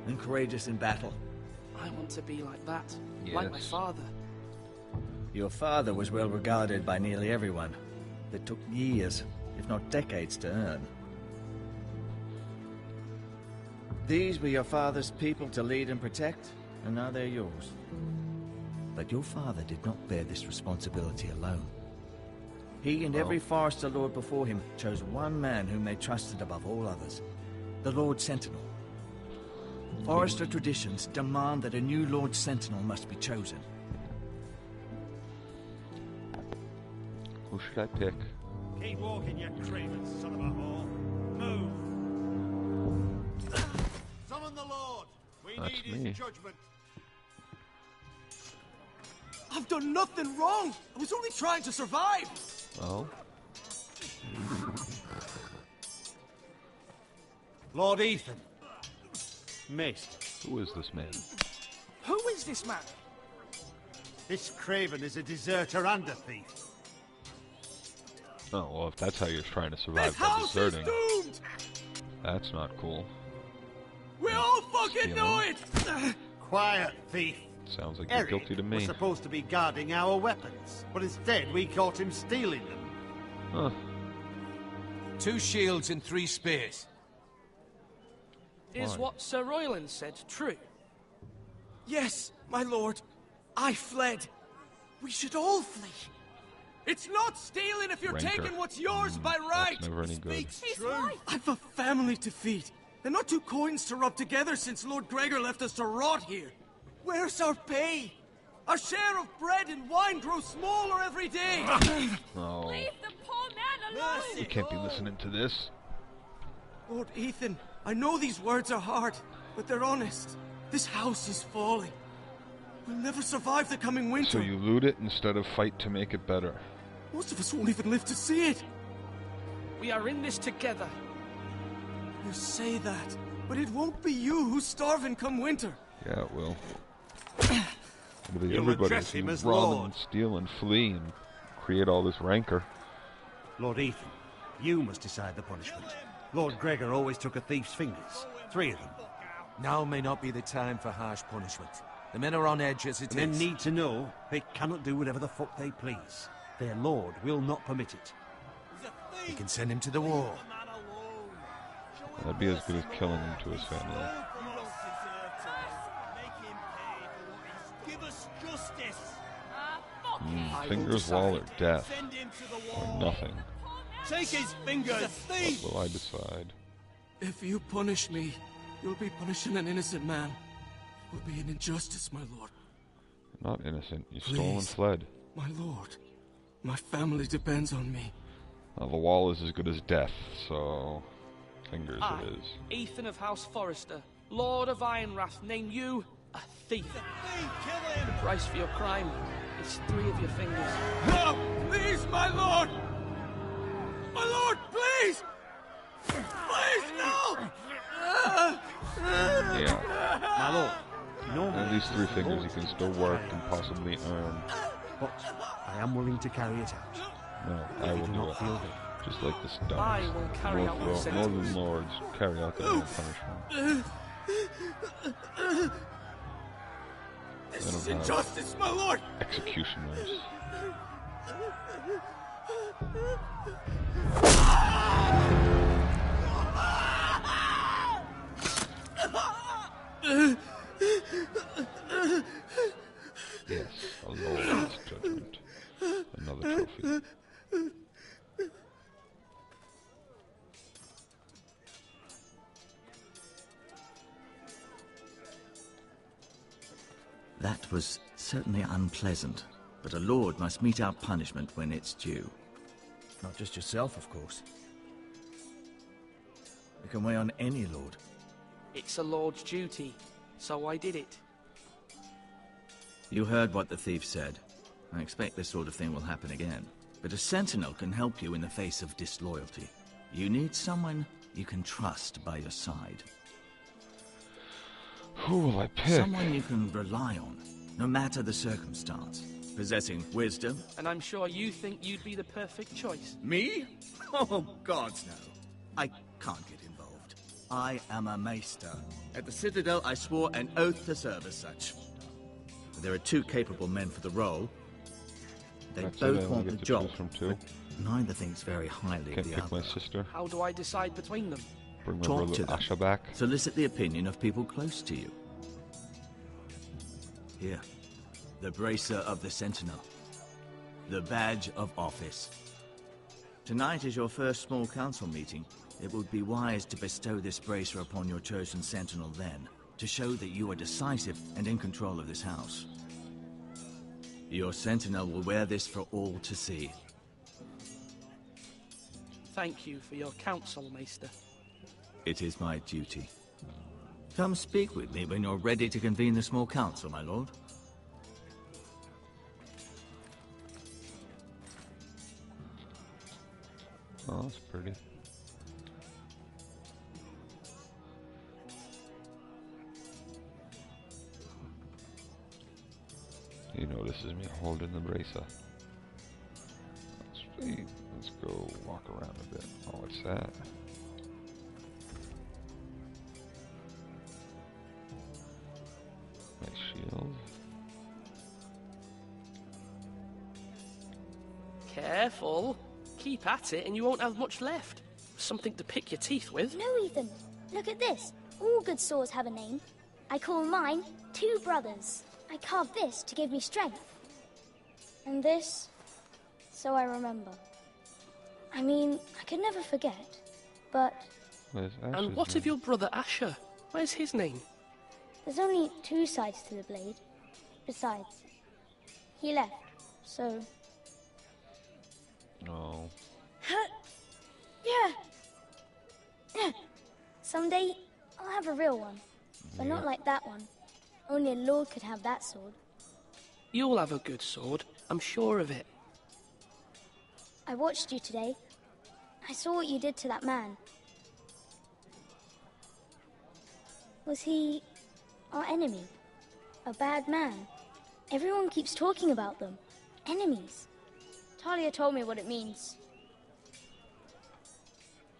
and courageous in battle. I want to be like that, like my Yes. father. Your father was well regarded by nearly everyone. That took years, if not decades, to earn. These were your father's people to lead and protect, and now they're yours. But your father did not bear this responsibility alone. He and every Forester Lord before him chose one man whom they trusted above all others, the Lord Sentinel. Forester traditions demand that a new Lord Sentinel must be chosen. Who should I pick? Keep walking, you craven son of a whore. Move. Summon the Lord. We That's need me. his judgment. I've done nothing wrong. I was only trying to survive. Oh? Lord Ethan. Missed. Who is this man? Who is this man? This craven is a deserter and a thief. Oh, well, if that's how you're trying to survive This by house is deserting, doomed. that's not cool. We all fucking know it. Quiet, thief. Sounds like you're Eric guilty to me. was supposed to be guarding our weapons, but instead we caught him stealing them. Huh. 2 shields and 3 spears. Is Why? what Sir Royland said true? Yes, my lord. I fled. We should all flee. It's not stealing if you're Ranker. taking what's yours by right. That's never any good. Speaks true. I've a family to feed, and not 2 coins to rub together since Lord Gregor left us to rot here. Where's our pay? Our share of bread and wine grows smaller every day. Oh, Leave the poor man alone! you can't be listening to this. Lord Ethan, I know these words are hard, but they're honest. This house is falling. We'll never survive the coming winter. So you loot it instead of fight to make it better. Most of us won't even live to see it. We are in this together. You say that, but it won't be you who's starving come winter. Yeah, it will. It'll be You'll everybody address him who as run Lord. and steal and flee and create all this rancor. Lord Ethan, you must decide the punishment. Lord Gregor always took a thief's fingers. 3 of them. Now may not be the time for harsh punishment. The men are on edge as it is. The men need to know they cannot do whatever the fuck they please. Their lord will not permit it. We can send him to the war. That'd be as good as killing him to his family. Give us justice. Fingers, wall, or death. Or nothing. Take his fingers. What will I decide? If you punish me, you'll be punishing an innocent man. It will be an injustice, my lord. You're not innocent. You stole and fled. My lord, my family depends on me. Now, the wall is as good as death, so fingers I, it is. Ethan of House Forrester, Lord of Ironwrath, name you a thief. The price for your crime is 3 of your fingers. No! Please, my lord! My lord, please! Please, no! Yeah. My lord, And these 3 fingers you can still work and possibly earn. But I am willing to carry it out. No, I will do it. Just like the stones. I will carry out your sentence. Northern lords carry out their own punishment. This is injustice, my lord! Executioners. Yes, a lord's judgment. Another trophy. That was certainly unpleasant, but a lord must mete out punishment when it's due. Not just yourself, of course. It can weigh on any lord. It's a lord's duty, so I did it. You heard what the thief said. I expect this sort of thing will happen again. But a sentinel can help you in the face of disloyalty. You need someone you can trust by your side. Who will I pick? Someone you can rely on, no matter the circumstance. Possessing wisdom. And I'm sure you think you'd be the perfect choice. Me? Oh, gods no. I can't get involved. I am a maester. At the Citadel, I swore an oath to serve as such. There are 2 capable men for the role. They both want the job, but neither thinks very highly of the Can't other. pick my sister. How do I decide between them? Bring my Talk brother to them. Asha back. Solicit the opinion of people close to you. Here, the bracer of the Sentinel. The badge of office. Tonight is your first small council meeting. It would be wise to bestow this bracer upon your chosen Sentinel then, to show that you are decisive and in control of this house. Your Sentinel will wear this for all to see. Thank you for your counsel, Maester. It is my duty. Come speak with me when you're ready to convene the small council, my lord. Oh, that's pretty. You know this is me holding the bracer. Let's go walk around a bit. Oh, what's that? My shield. Careful. Keep at it and you won't have much left. Something to pick your teeth with. No, Ethan. Look at this. All good swords have a name. I call mine 2 brothers. I carved this to give me strength. And this, so I remember. I mean, I could never forget, but... And what of your brother Asher? Where's his name? There's only 2 sides to the blade. Besides, he left, so... No. Yeah. Someday, I'll have a real one. But not like that one. Only a lord could have that sword. You'll have a good sword. I'm sure of it. I watched you today. I saw what you did to that man. Was he our enemy? A bad man? Everyone keeps talking about them. Enemies. Talia told me what it means.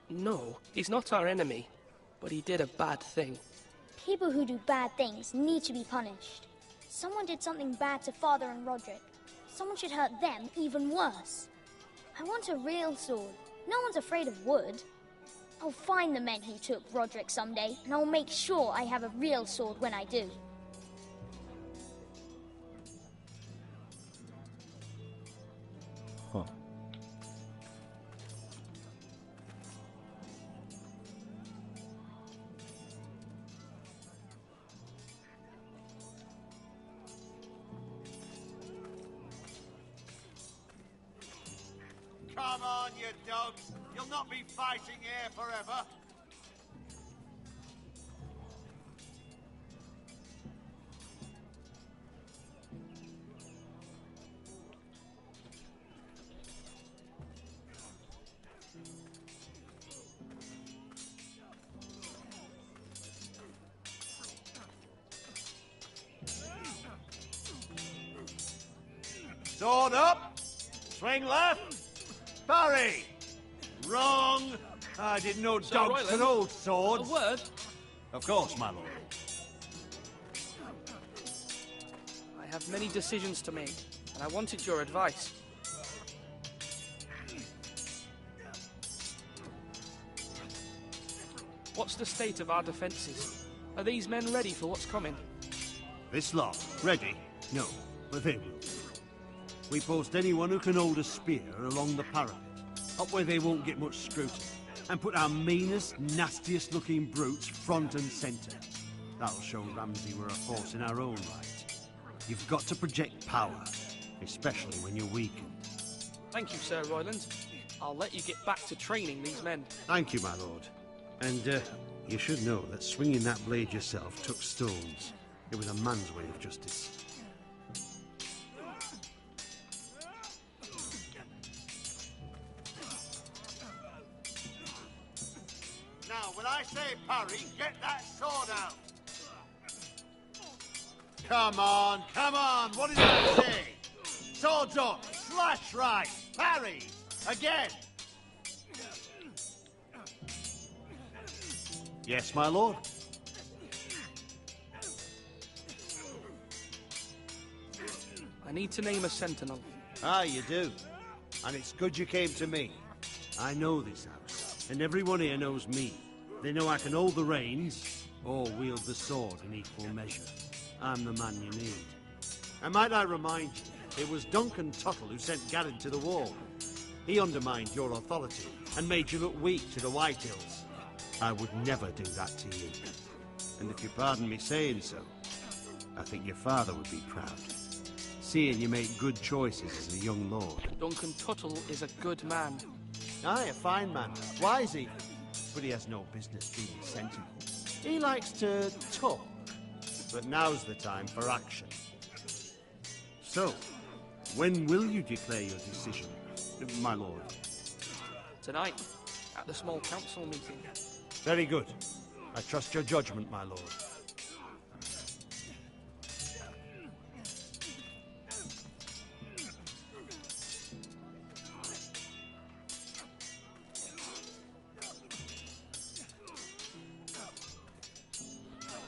No, he's not our enemy. But he did a bad thing. People who do bad things need to be punished. Someone did something bad to Father and Roderick. Someone should hurt them even worse. I want a real sword. No one's afraid of wood. I'll find the men who took Roderick someday, and I'll make sure I have a real sword when I do. Huh. Come on, you dogs. You'll not be fighting here forever. Sword up. Swing left. Parry! Wrong! I didn't know Sir dogs Royland, could hold swords. A word? Of course, my lord. I have many decisions to make, and I wanted your advice. What's the state of our defences? Are these men ready for what's coming? This lot, ready? No, but they will. We post anyone who can hold a spear along the parapet, up where they won't get much scrutiny, and put our meanest, nastiest looking brutes front and centre. That'll show Ramsay we're a force in our own right. You've got to project power, especially when you're weakened. Thank you, Sir Royland. I'll let you get back to training these men. Thank you, my lord. And, you should know that swinging that blade yourself took stones. It was a man's way of justice. Now, when I say parry, get that sword out. Come on, what did I say? Swords up, slash right, parry, again. Yes, my lord. I need to name a sentinel. Ah, you do. And it's good you came to me. I know this house, and everyone here knows me. They know I can hold the reins, or wield the sword in equal measure. I'm the man you need. And might I remind you, it was Duncan Tuttle who sent Garrett to the wall. He undermined your authority, and made you look weak to the Whitehills. I would never do that to you. And if you pardon me saying so, I think your father would be proud. Seeing you make good choices as a young lord. Duncan Tuttle is a good man. Aye, a fine man. Wise even. But he has no business being a sentinel. He likes to talk. But now's the time for action. So, when will you declare your decision, my lord? Tonight, at the small council meeting. Very good. I trust your judgment, my lord.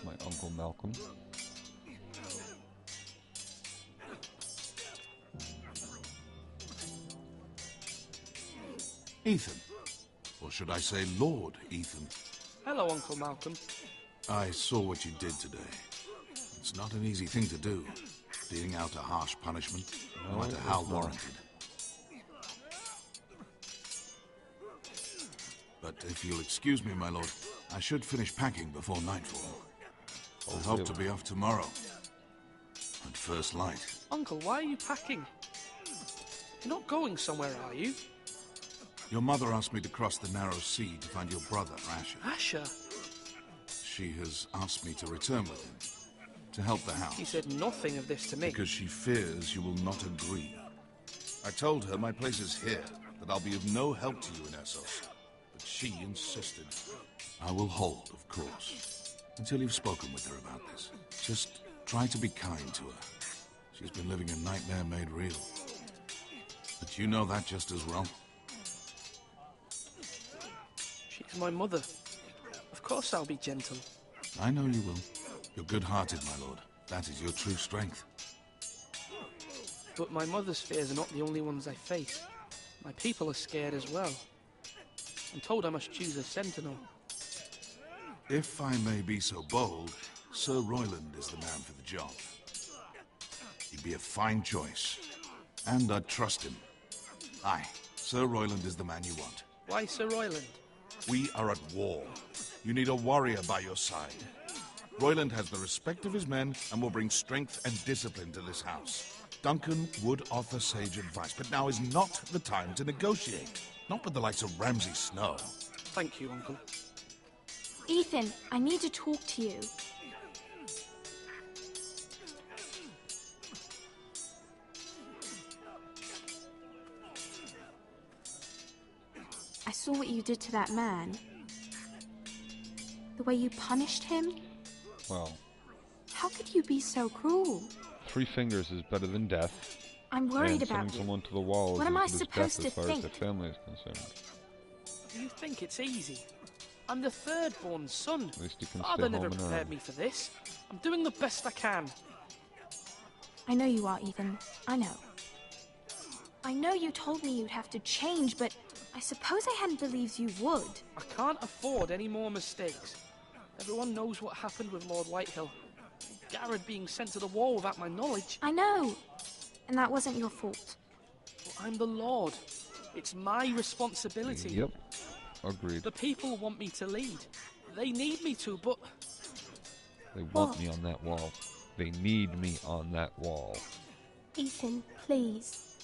My Uncle Malcolm. Ethan. Or should I say Lord Ethan? Hello, Uncle Malcolm. I saw what you did today. It's not an easy thing to do, dealing out a harsh punishment, no matter how warranted. But if you'll excuse me, my lord, I should finish packing before nightfall. I hope to be off tomorrow. At first light. Uncle, why are you packing? You're not going somewhere, are you? Your mother asked me to cross the narrow sea to find your brother, Asher. Asher? She has asked me to return with him, to help the house. She said nothing of this to me. Because she fears you will not agree. I told her my place is here, that I'll be of no help to you in Essos. But she insisted. I will hold, of course, until you've spoken with her about this. Just try to be kind to her. She's been living a nightmare made real. But you know that just as well. She's my mother. Of course I'll be gentle. I know you will. You're good-hearted, my lord. That is your true strength. But my mother's fears are not the only ones I face. My people are scared as well. I'm told I must choose a sentinel. If I may be so bold, Sir Royland is the man for the job. He'd be a fine choice, and I'd trust him. Aye, Sir Royland is the man you want. Why Sir Royland? We are at war. You need a warrior by your side. Royland has the respect of his men and will bring strength and discipline to this house. Duncan would offer sage advice, but now is not the time to negotiate. Not with the likes of Ramsay Snow. Thank you, Uncle. Ethan, I need to talk to you. I saw what you did to that man. The way you punished him. Well, how could you be so cruel? 3 fingers is better than death. I'm worried and about sending you. someone to the wall What is am I as good as supposed death to as far as think? their family is concerned. Do you think it's easy? I'm the third-born son. At least you can Father stay never home and prepared earn. me for this. I'm doing the best I can. I know you are, Ethan. I know. I know you told me you'd have to change, but I suppose I hadn't believed you would. I can't afford any more mistakes. Everyone knows what happened with Lord Whitehill. Garrett being sent to the wall without my knowledge. I know. And that wasn't your fault. But I'm the Lord. It's my responsibility. Yep. Agreed. The people want me to lead. They need me to, but... They want me on that wall. They need me on that wall. Ethan, please.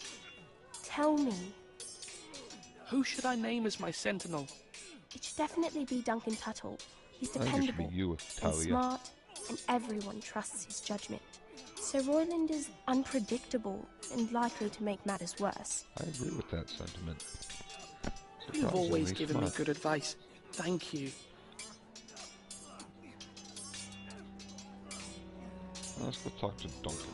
Tell me. Who should I name as my sentinel? It should definitely be Duncan Tuttle. He's I think it should dependable be you, and Talia. smart, and everyone trusts his judgment. Sir Royland is unpredictable and likely to make matters worse. I agree with that sentiment. You've always Surprisingly given me smart. good advice. Thank you. Let's go talk to Duncan.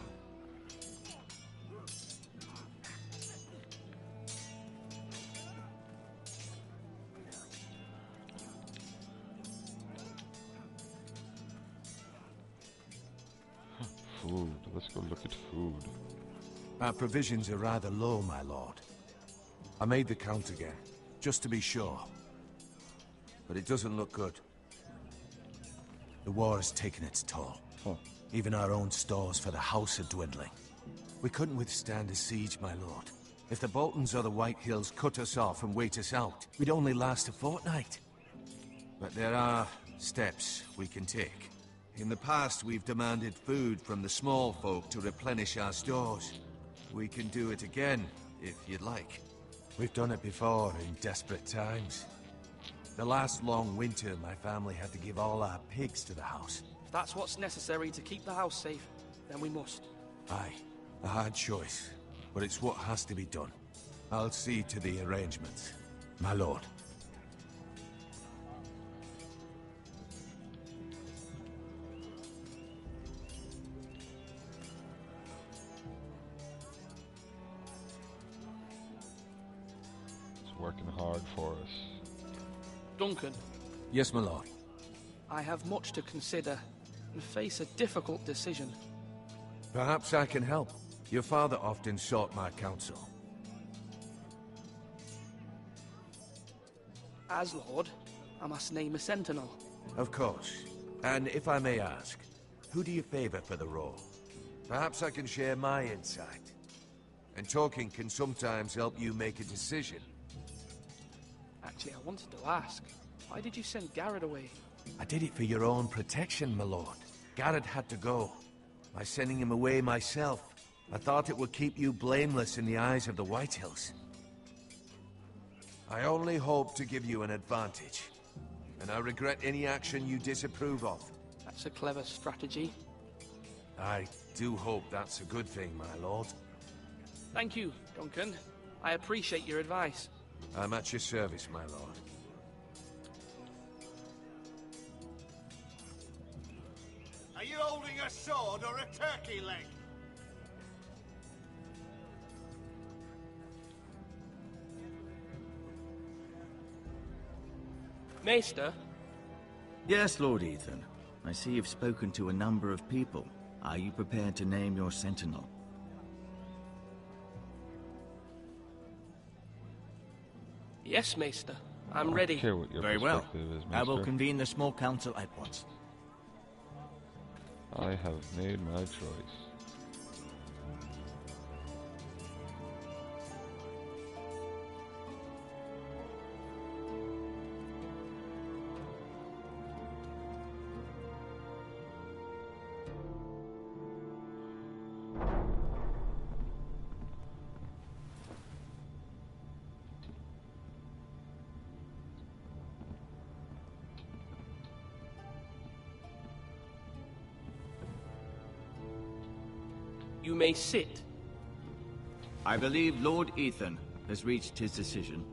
Food. Let's go look at food. Our provisions are rather low, my lord. I made the count again, just to be sure. But it doesn't look good. The war has taken its toll. Even our own stores for the house are dwindling. We couldn't withstand a siege, my lord. If the Boltons or the Whitehills cut us off and wait us out, we'd only last a fortnight. But there are steps we can take. In the past, we've demanded food from the small folk to replenish our stores. We can do it again, if you'd like. We've done it before in desperate times. The last long winter, my family had to give all our pigs to the house. If that's what's necessary to keep the house safe, then we must. Aye, a hard choice, but it's what has to be done. I'll see to the arrangements, my lord. It's working hard for us. Duncan, Yes, my lord. I have much to consider and face a difficult decision. Perhaps I can help. Your father often sought my counsel. As Lord, I must name a sentinel. Of course. And if I may ask, who do you favor for the role? Perhaps I can share my insight. And talking can sometimes help you make a decision. Actually, I wanted to ask, why did you send Garrett away? I did it for your own protection, my lord. Garrett had to go. By sending him away myself, I thought it would keep you blameless in the eyes of the Whitehills. I only hope to give you an advantage. And I regret any action you disapprove of. That's a clever strategy. I do hope that's a good thing, my lord. Thank you, Duncan. I appreciate your advice. I'm at your service, my lord. Are you holding a sword or a turkey leg? Maester? Yes, Lord Ethan. I see you've spoken to a number of people. Are you prepared to name your sentinel? Yes, Maester. I'm ready. Very well. I will convene the small council at once. I have made my choice. You may sit. I believe Lord Ethan has reached his decision.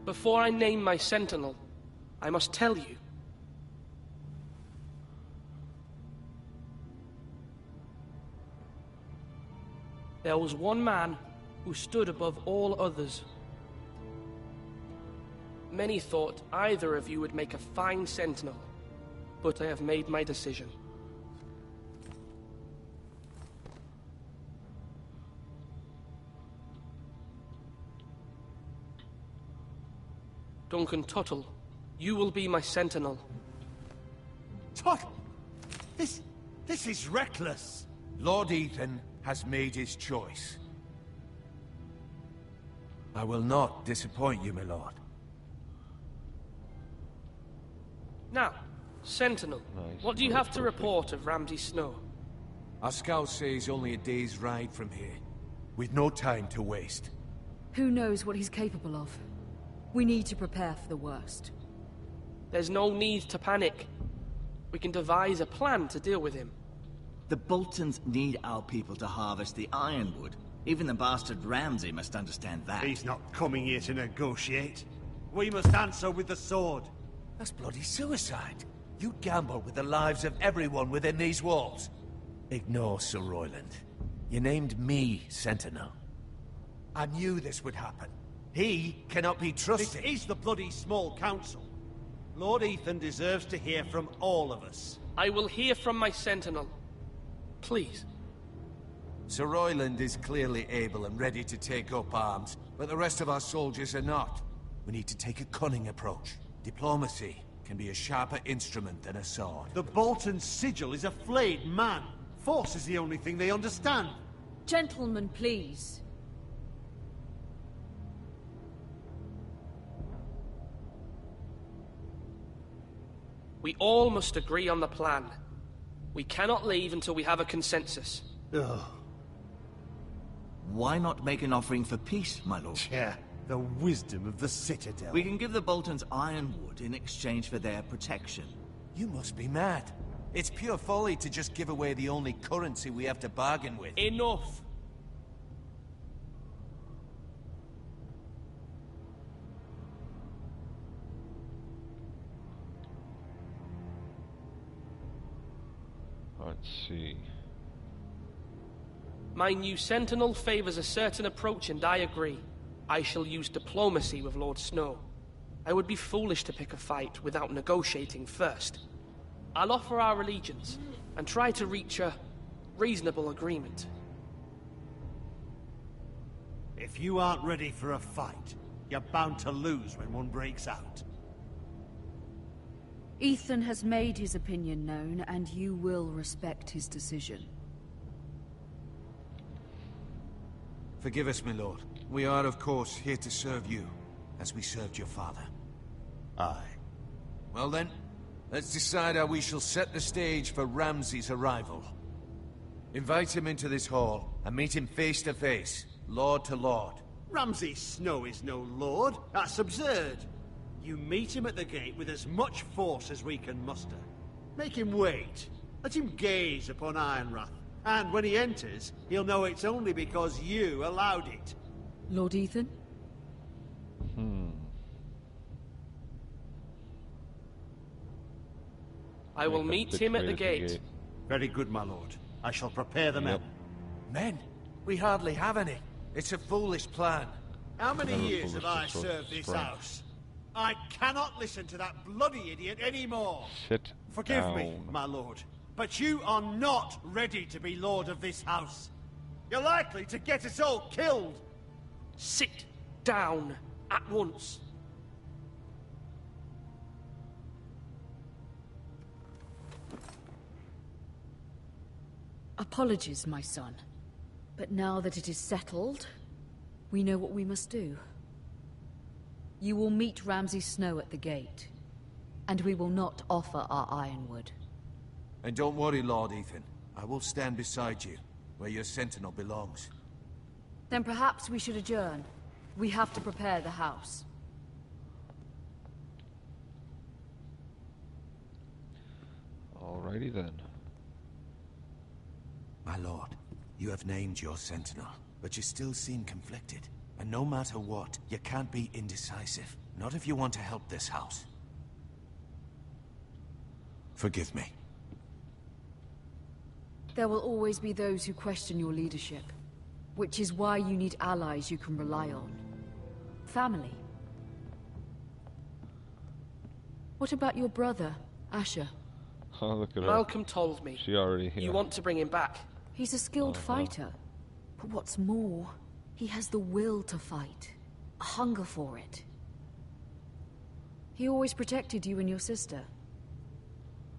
Before I name my sentinel, I must tell you. There was one man who stood above all others. Many thought either of you would make a fine sentinel, but I have made my decision. Duncan Tuttle, you will be my sentinel. Tuttle! This is reckless! Lord Ethan has made his choice. I will not disappoint you, my lord. Now, Sentinel, what do you have to report of Ramsay Snow? Our scouts say he's only a day's ride from here, with no time to waste. Who knows what he's capable of? We need to prepare for the worst. There's no need to panic. We can devise a plan to deal with him. The Boltons need our people to harvest the ironwood. Even the bastard Ramsay must understand that. He's not coming here to negotiate. We must answer with the sword. That's bloody suicide. You gamble with the lives of everyone within these walls. Ignore Sir Royland. You named me Sentinel. I knew this would happen. He cannot be trusted. This is the bloody small council. Lord Ethan deserves to hear from all of us. I will hear from my sentinel. Please. Sir Royland is clearly able and ready to take up arms, but the rest of our soldiers are not. We need to take a cunning approach. Diplomacy can be a sharper instrument than a sword. The Bolton sigil is a flayed man. Force is the only thing they understand. Gentlemen, please. We all must agree on the plan. We cannot leave until we have a consensus. Ugh. Why not make an offering for peace, my lord? Yeah, the wisdom of the Citadel. We can give the Boltons ironwood in exchange for their protection. You must be mad. It's pure folly to just give away the only currency we have to bargain with. Enough! Let's see. My new sentinel favors a certain approach, and I agree. I shall use diplomacy with Lord Snow. I would be foolish to pick a fight without negotiating first. I'll offer our allegiance, and try to reach a reasonable agreement. If you aren't ready for a fight, you're bound to lose when one breaks out. Ethan has made his opinion known, and you will respect his decision. Forgive us, my lord. We are, of course, here to serve you, as we served your father. Aye. Well then, let's decide how we shall set the stage for Ramsay's arrival. Invite him into this hall, and meet him face to face, lord to lord. Ramsay Snow is no lord. That's absurd. You meet him at the gate with as much force as we can muster. Make him wait. Let him gaze upon Ironrath. And when he enters, he'll know it's only because you allowed it. Lord Ethan? I will meet him at the gate. Very good, my lord. I shall prepare the men. Men? We hardly have any. It's a foolish plan. How many years have I served this house? I cannot listen to that bloody idiot anymore. Sit Forgive down. me, my lord, but you are not ready to be lord of this house. You're likely to get us all killed. Sit down at once. Apologies, my son. But now that it is settled, we know what we must do. You will meet Ramsay Snow at the gate, and we will not offer our ironwood. And don't worry, Lord Ethan. I will stand beside you, where your sentinel belongs. Then perhaps we should adjourn. We have to prepare the house. Alrighty then. My lord, you have named your sentinel, but you still seem conflicted. And no matter what, you can't be indecisive. Not if you want to help this house. Forgive me. There will always be those who question your leadership, which is why you need allies you can rely on. Family. What about your brother, Asher? Oh, look at her. Malcolm told me. She already here. You want to bring him back. He's a skilled fighter. But what's more, he has the will to fight. A hunger for it. He always protected you and your sister.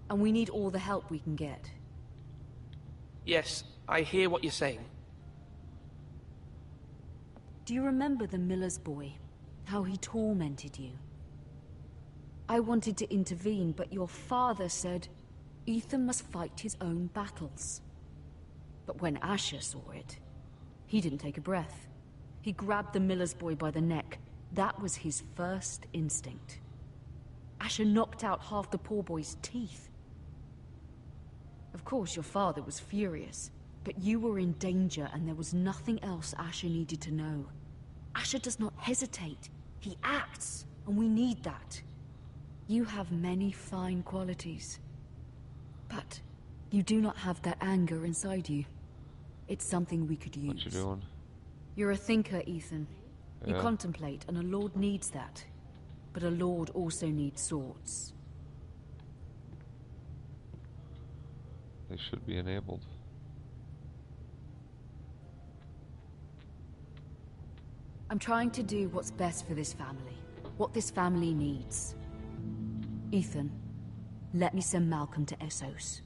And we need all the help we can get. Yes, I hear what you're saying. Do you remember the miller's boy? How he tormented you? I wanted to intervene, but your father said Ethan must fight his own battles. But when Asher saw it, he didn't take a breath. He grabbed the miller's boy by the neck. That was his first instinct. Asher knocked out half the poor boy's teeth. Of course, your father was furious, but you were in danger and there was nothing else Asher needed to know. Asher does not hesitate. He acts, and we need that. You have many fine qualities, but you do not have that anger inside you. It's something we could use. What you doing? You're a thinker, Ethan. You Yeah. contemplate, and a lord needs that. But a lord also needs swords. They should be enabled. I'm trying to do what's best for this family. What this family needs. Ethan, let me send Malcolm to Essos.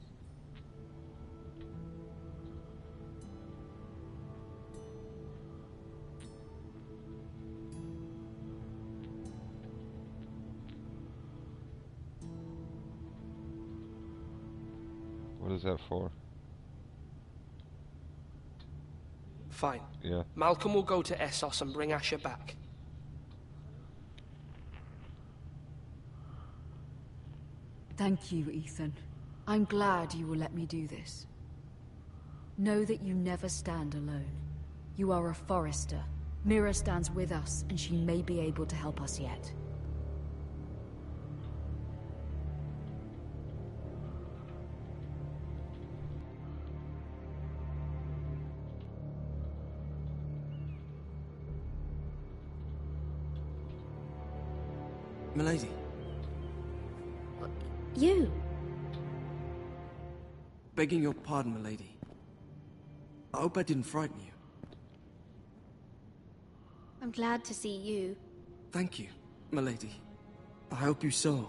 What is that for? Fine. Yeah. Malcolm will go to Essos and bring Asher back. Thank you, Ethan. I'm glad you will let me do this. Know that you never stand alone. You are a Forrester. Mira stands with us, and she may be able to help us yet. Milady. You? Begging your pardon, milady. I hope I didn't frighten you. I'm glad to see you. Thank you, milady. I hope you saw.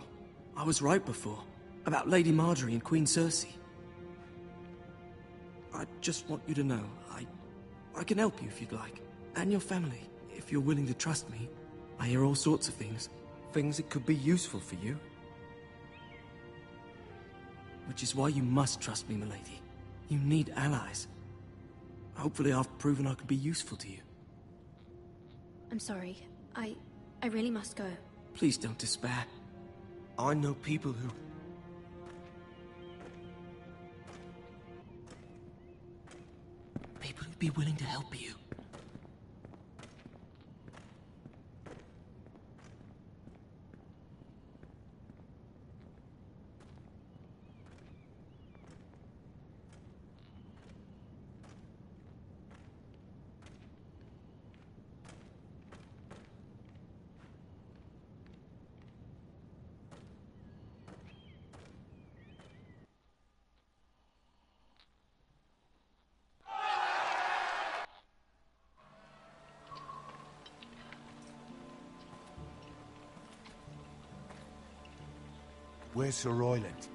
I was right before. About Lady Marjorie and Queen Cersei. I just want you to know, I can help you if you'd like. And your family, if you're willing to trust me. I hear all sorts of things. Things that could be useful for you. Which is why you must trust me, milady. You need allies. Hopefully I've proven I could be useful to you. I'm sorry. I really must go. Please don't despair. I know people who... People who'd be willing to help you. Where's Sir Royland?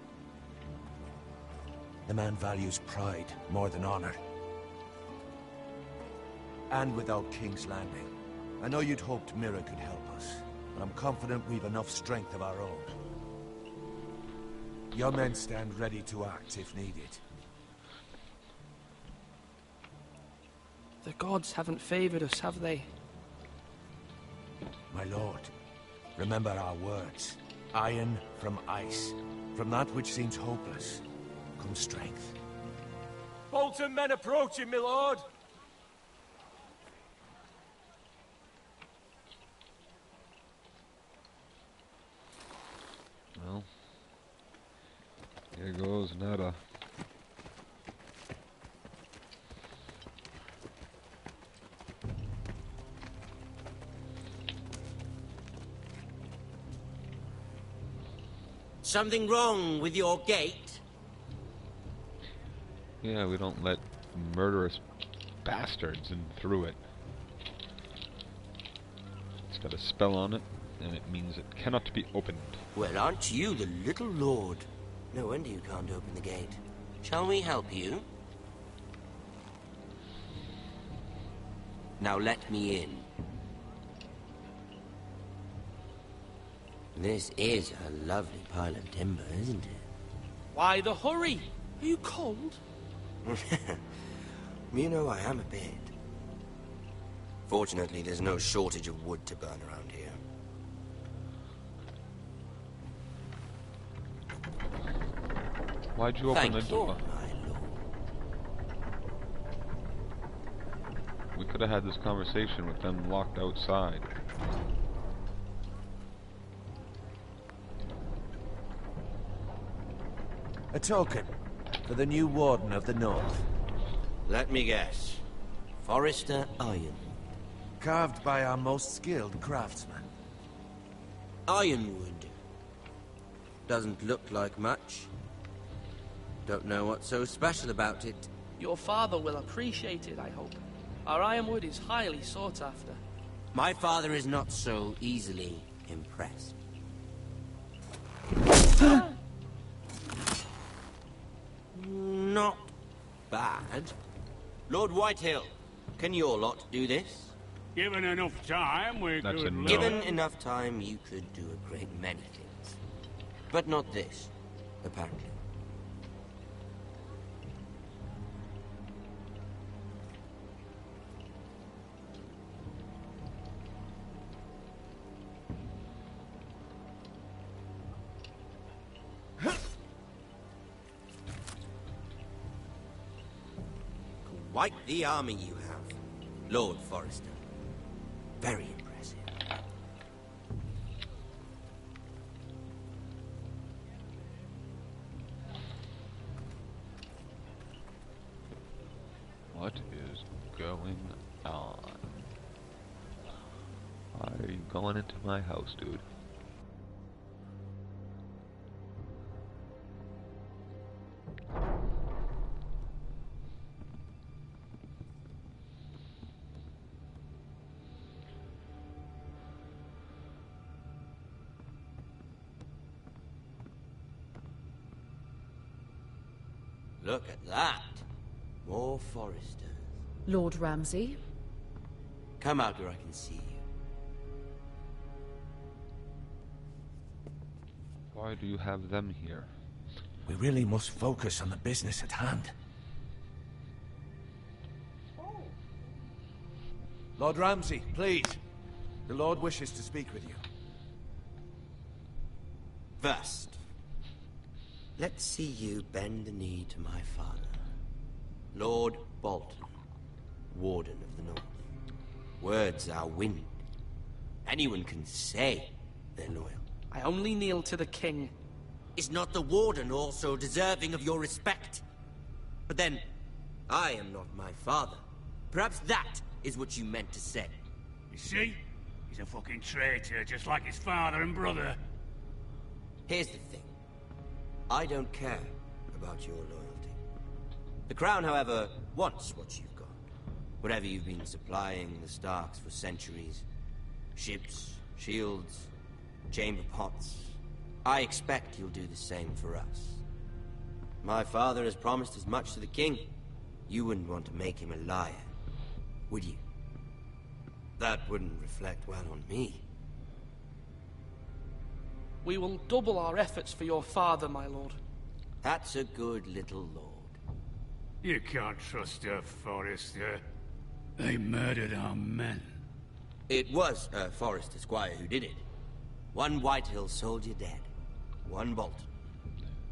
The man values pride more than honor. And without King's Landing, I know you'd hoped Mira could help us, but I'm confident we've enough strength of our own. Your men stand ready to act if needed. The gods haven't favored us, have they? My lord, remember our words. Iron from ice. From that which seems hopeless, comes strength. Bolton men approaching, my lord! Well, here goes nada. Something wrong with your gate? Yeah, we don't let murderous bastards in through it. It's got a spell on it, and it means it cannot be opened. Well, aren't you the little lord? No wonder you can't open the gate. Shall we help you? Now let me in. This is a lovely pile of timber, isn't it? Why the hurry? Are you cold? You know, I am a bit. Fortunately, there's no shortage of wood to burn around here. Why'd you open the door? We could have had this conversation with them locked outside. A token for the new Warden of the North. Let me guess. Forrester Iron. Carved by our most skilled craftsman. Ironwood. Doesn't look like much. Don't know what's so special about it. Your father will appreciate it, I hope. Our ironwood is highly sought after. My father is not so easily impressed. Not bad. Lord Whitehill, can your lot do this? Given enough time, we could... Given enough time, you could do a great many things. But not this, apparently. Quite the army you have, Lord Forrester. Very impressive. What is going on? Why are you going into my house, dude? Look at that. More Forresters. Lord Ramsay? Come out where I can see you. Why do you have them here? We really must focus on the business at hand. Lord Ramsay, please. The Lord wishes to speak with you. First, let's see you bend the knee to my father, Lord Bolton, Warden of the North. Words are wind. Anyone can say they're loyal. I only kneel to the king. Is not the Warden also deserving of your respect? But then, I am not my father. Perhaps that is what you meant to say. You see? He's a fucking traitor, just like his father and brother. Here's the thing. I don't care about your loyalty. The Crown, however, wants what you've got. Whatever you've been supplying the Starks for centuries. Ships, shields, chamber pots. I expect you'll do the same for us. My father has promised as much to the king. You wouldn't want to make him a liar, would you? That wouldn't reflect well on me. We will double our efforts for your father, my lord. That's a good little lord. You can't trust her, Forrester. They murdered our men. It was a Forrester squire who did it. One Whitehill soldier dead. One Bolton.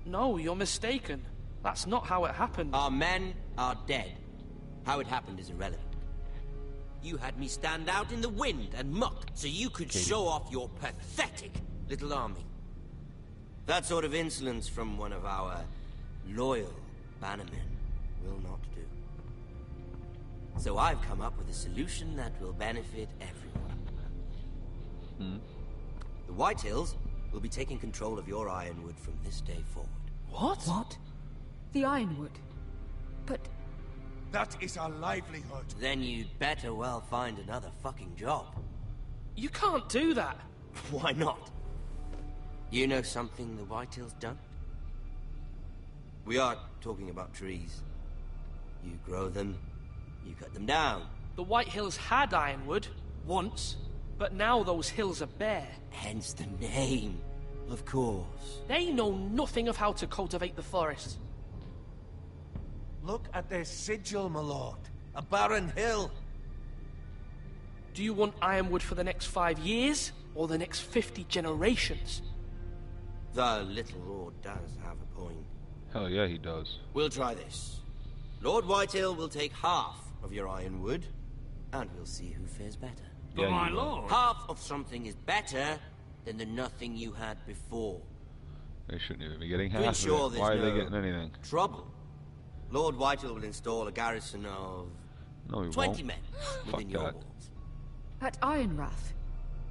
No, you're mistaken. That's not how it happened. Our men are dead. How it happened is irrelevant. You had me stand out in the wind and muck so you could show off your pathetic little army. That sort of insolence from one of our loyal bannermen will not do. So I've come up with a solution that will benefit everyone. The Whitehills will be taking control of your Ironwood from this day forward. What? What? The Ironwood? But... That is our livelihood. Then you'd better well find another fucking job. You can't do that. Why not? You know something the Whitehills don't? We are talking about trees. You grow them, you cut them down. The Whitehills had Ironwood, once, but now those hills are bare. Hence the name, of course. They know nothing of how to cultivate the forest. Look at their sigil, my lord. A barren hill. Do you want Ironwood for the next 5 years, or the next 50 generations? The little lord does have a point. Hell yeah, he does. We'll try this. Lord Whitehill will take half of your Ironwood, and we'll see who fares better. But my lord... Half of something is better than the nothing you had before. They shouldn't even be getting To half ensure of it. there's Why are no they getting anything? trouble, Lord Whitehill will install a garrison of... No, he 20 won't. men Fuck within your that. walls. At Ironwrath?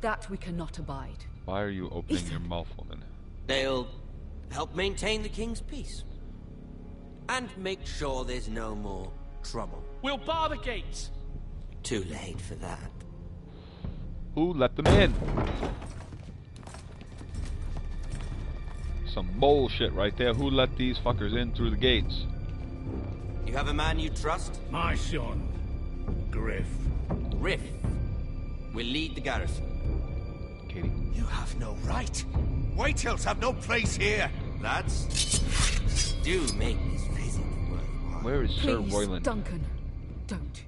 That we cannot abide. Why are you opening your mouth, woman? They'll help maintain the king's peace. And make sure there's no more trouble. We'll bar the gates. Too late for that. Who let them in? Some bullshit right there. Who let these fuckers in through the gates? You have a man you trust? My son, Griff. Griff will lead the garrison. Katie. You have no right. Whitehills have no place here. Lads, do make this visit worthwhile. Where is Sir Please, Royland? Duncan, don't.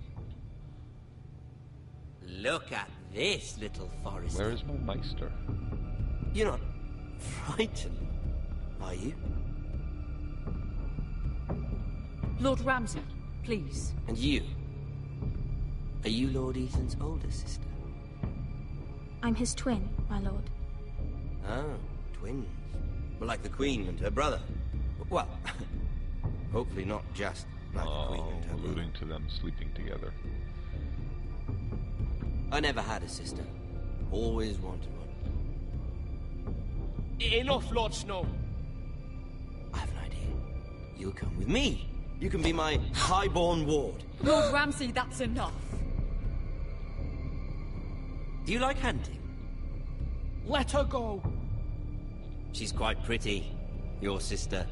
Look at this, little Forrester. Where is my Meister? You're not frightened, are you? Lord Ramsay, please. And you? Are you Lord Ethan's older sister? I'm his twin, my lord. Oh, twins. Well, like the Queen and her brother. Well, hopefully not just like the Queen and her brother. Alluding to them sleeping together. I never had a sister. Always wanted one. Enough, Lord Snow. I have an idea. You'll come with me. You can be my highborn ward. Lord Ramsay, that's enough. Do you like hunting? Let her go. She's quite pretty, your sister.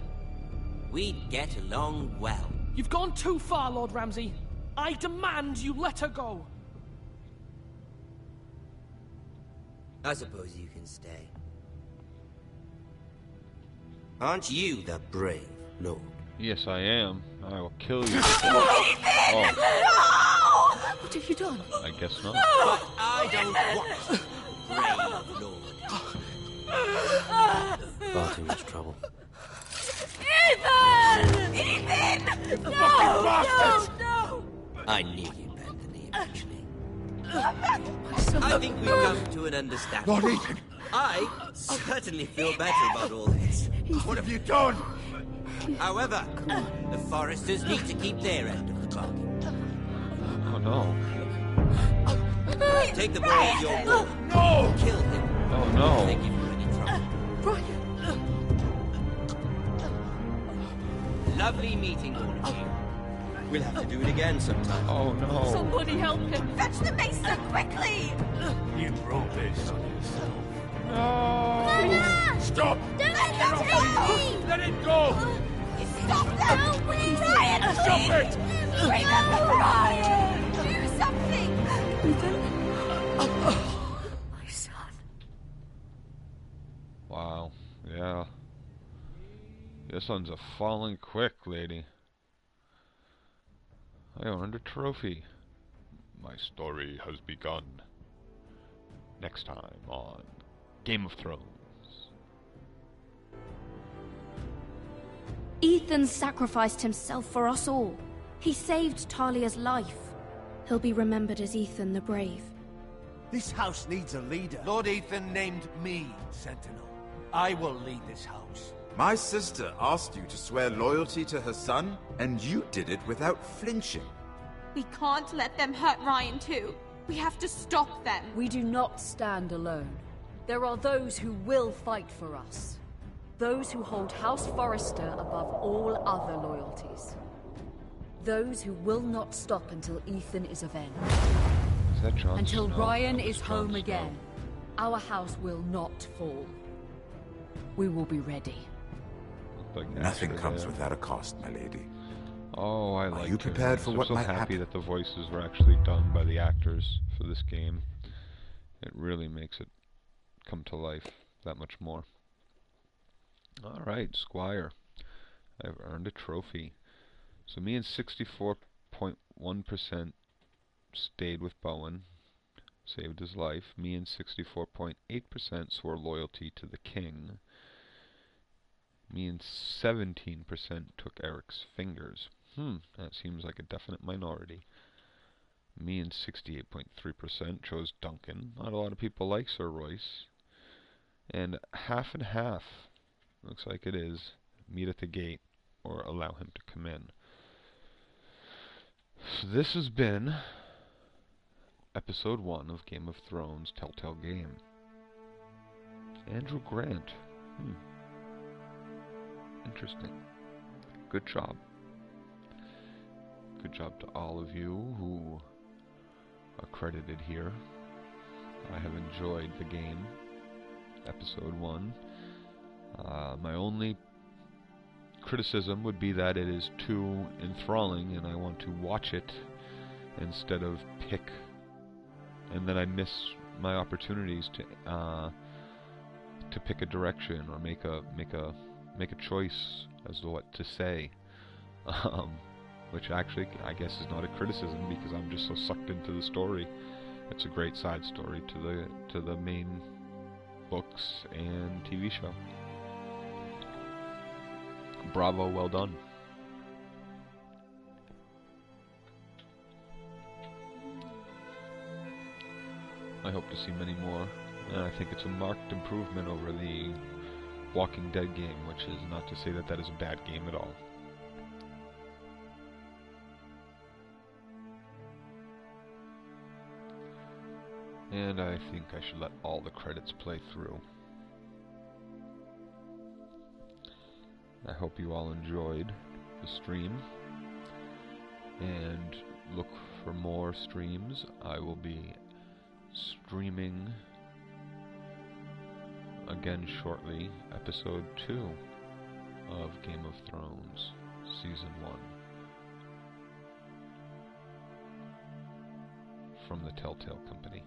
We'd get along well. You've gone too far, Lord Ramsay. I demand you let her go. I suppose you can stay. Aren't you the brave lord? Yes, I am. I will kill you. Oh. No! What have you done? I guess not. But I don't want brave lord. Far too much trouble. Ethan! Ethan! No! No! I knew you'd bend the knee eventually. My son. I think we've come to an understanding. Lord Ethan! I certainly feel better about all this. What have you done? However, the Foresters need to keep their end of the bargain. Oh no. Take the boy as your ward. No! Kill him. Oh no. Thank you for any trouble. Brian! Lovely meeting all of you. We'll have to do it again sometime. Oh no. Somebody help him! Fetch the maester, quickly! You brought this on yourself. No! Stop! Don't let him! Let it go! Stop them! Ryan, Stop it! Remember Ryan! Do something! My son. Wow. Yeah. This one's a falling quick, lady. I earned a trophy. My story has begun. Next time on Game of Thrones. Ethan sacrificed himself for us all. He saved Talia's life. He'll be remembered as Ethan the Brave. This house needs a leader. Lord Ethan named me Sentinel. I will lead this house. My sister asked you to swear loyalty to her son, and you did it without flinching. We can't let them hurt Ryan too. We have to stop them. We do not stand alone. There are those who will fight for us. Those who hold House Forrester above all other loyalties. Those who will not stop until Ethan is avenged. Is that Jon Until Snow? Ryan That was is Jon home Snow. again, our house will not fall. We will be ready. Like Nothing Astrid comes there. without a cost, my lady. Oh, I like. you prepared for what I'm so might happy happen? that the voices were actually done by the actors for this game. It really makes it come to life that much more. All right, Squire. I've earned a trophy. So me and 64.1% stayed with Bowen, saved his life. Me and 64.8% swore loyalty to the king. Me and 17% took Eric's fingers. That seems like a definite minority. Me and 68.3% chose Duncan. Not a lot of people like Sir Royce. And half and half, looks like it is, meet at the gate or allow him to come in. So this has been Episode 1 of Game of Thrones Telltale Game. Andrew Grant. Interesting. Good job. Good job to all of you who are credited here. I have enjoyed the game. Episode 1. My only criticism would be that it is too enthralling and I want to watch it instead of pick, and then I miss my opportunities to pick a direction or make a choice as to what to say, which actually I guess is not a criticism because I'm just so sucked into the story. It's a great side story to the main books and TV show. Bravo, well done. I hope to see many more, and I think it's a marked improvement over the Walking Dead game, which is not to say that that is a bad game at all. And I think I should let all the credits play through. I hope you all enjoyed the stream, and look for more streams. I will be streaming again shortly, episode 2 of Game of Thrones, season 1, from the Telltale Company.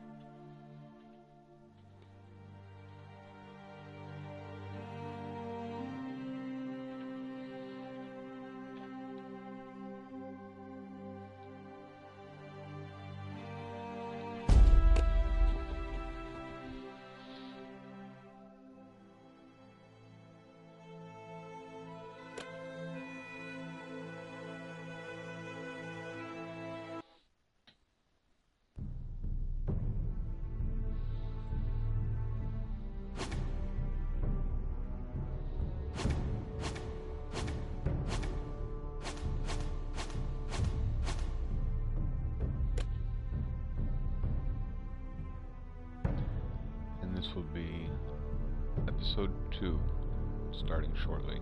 This will be episode 2, starting shortly.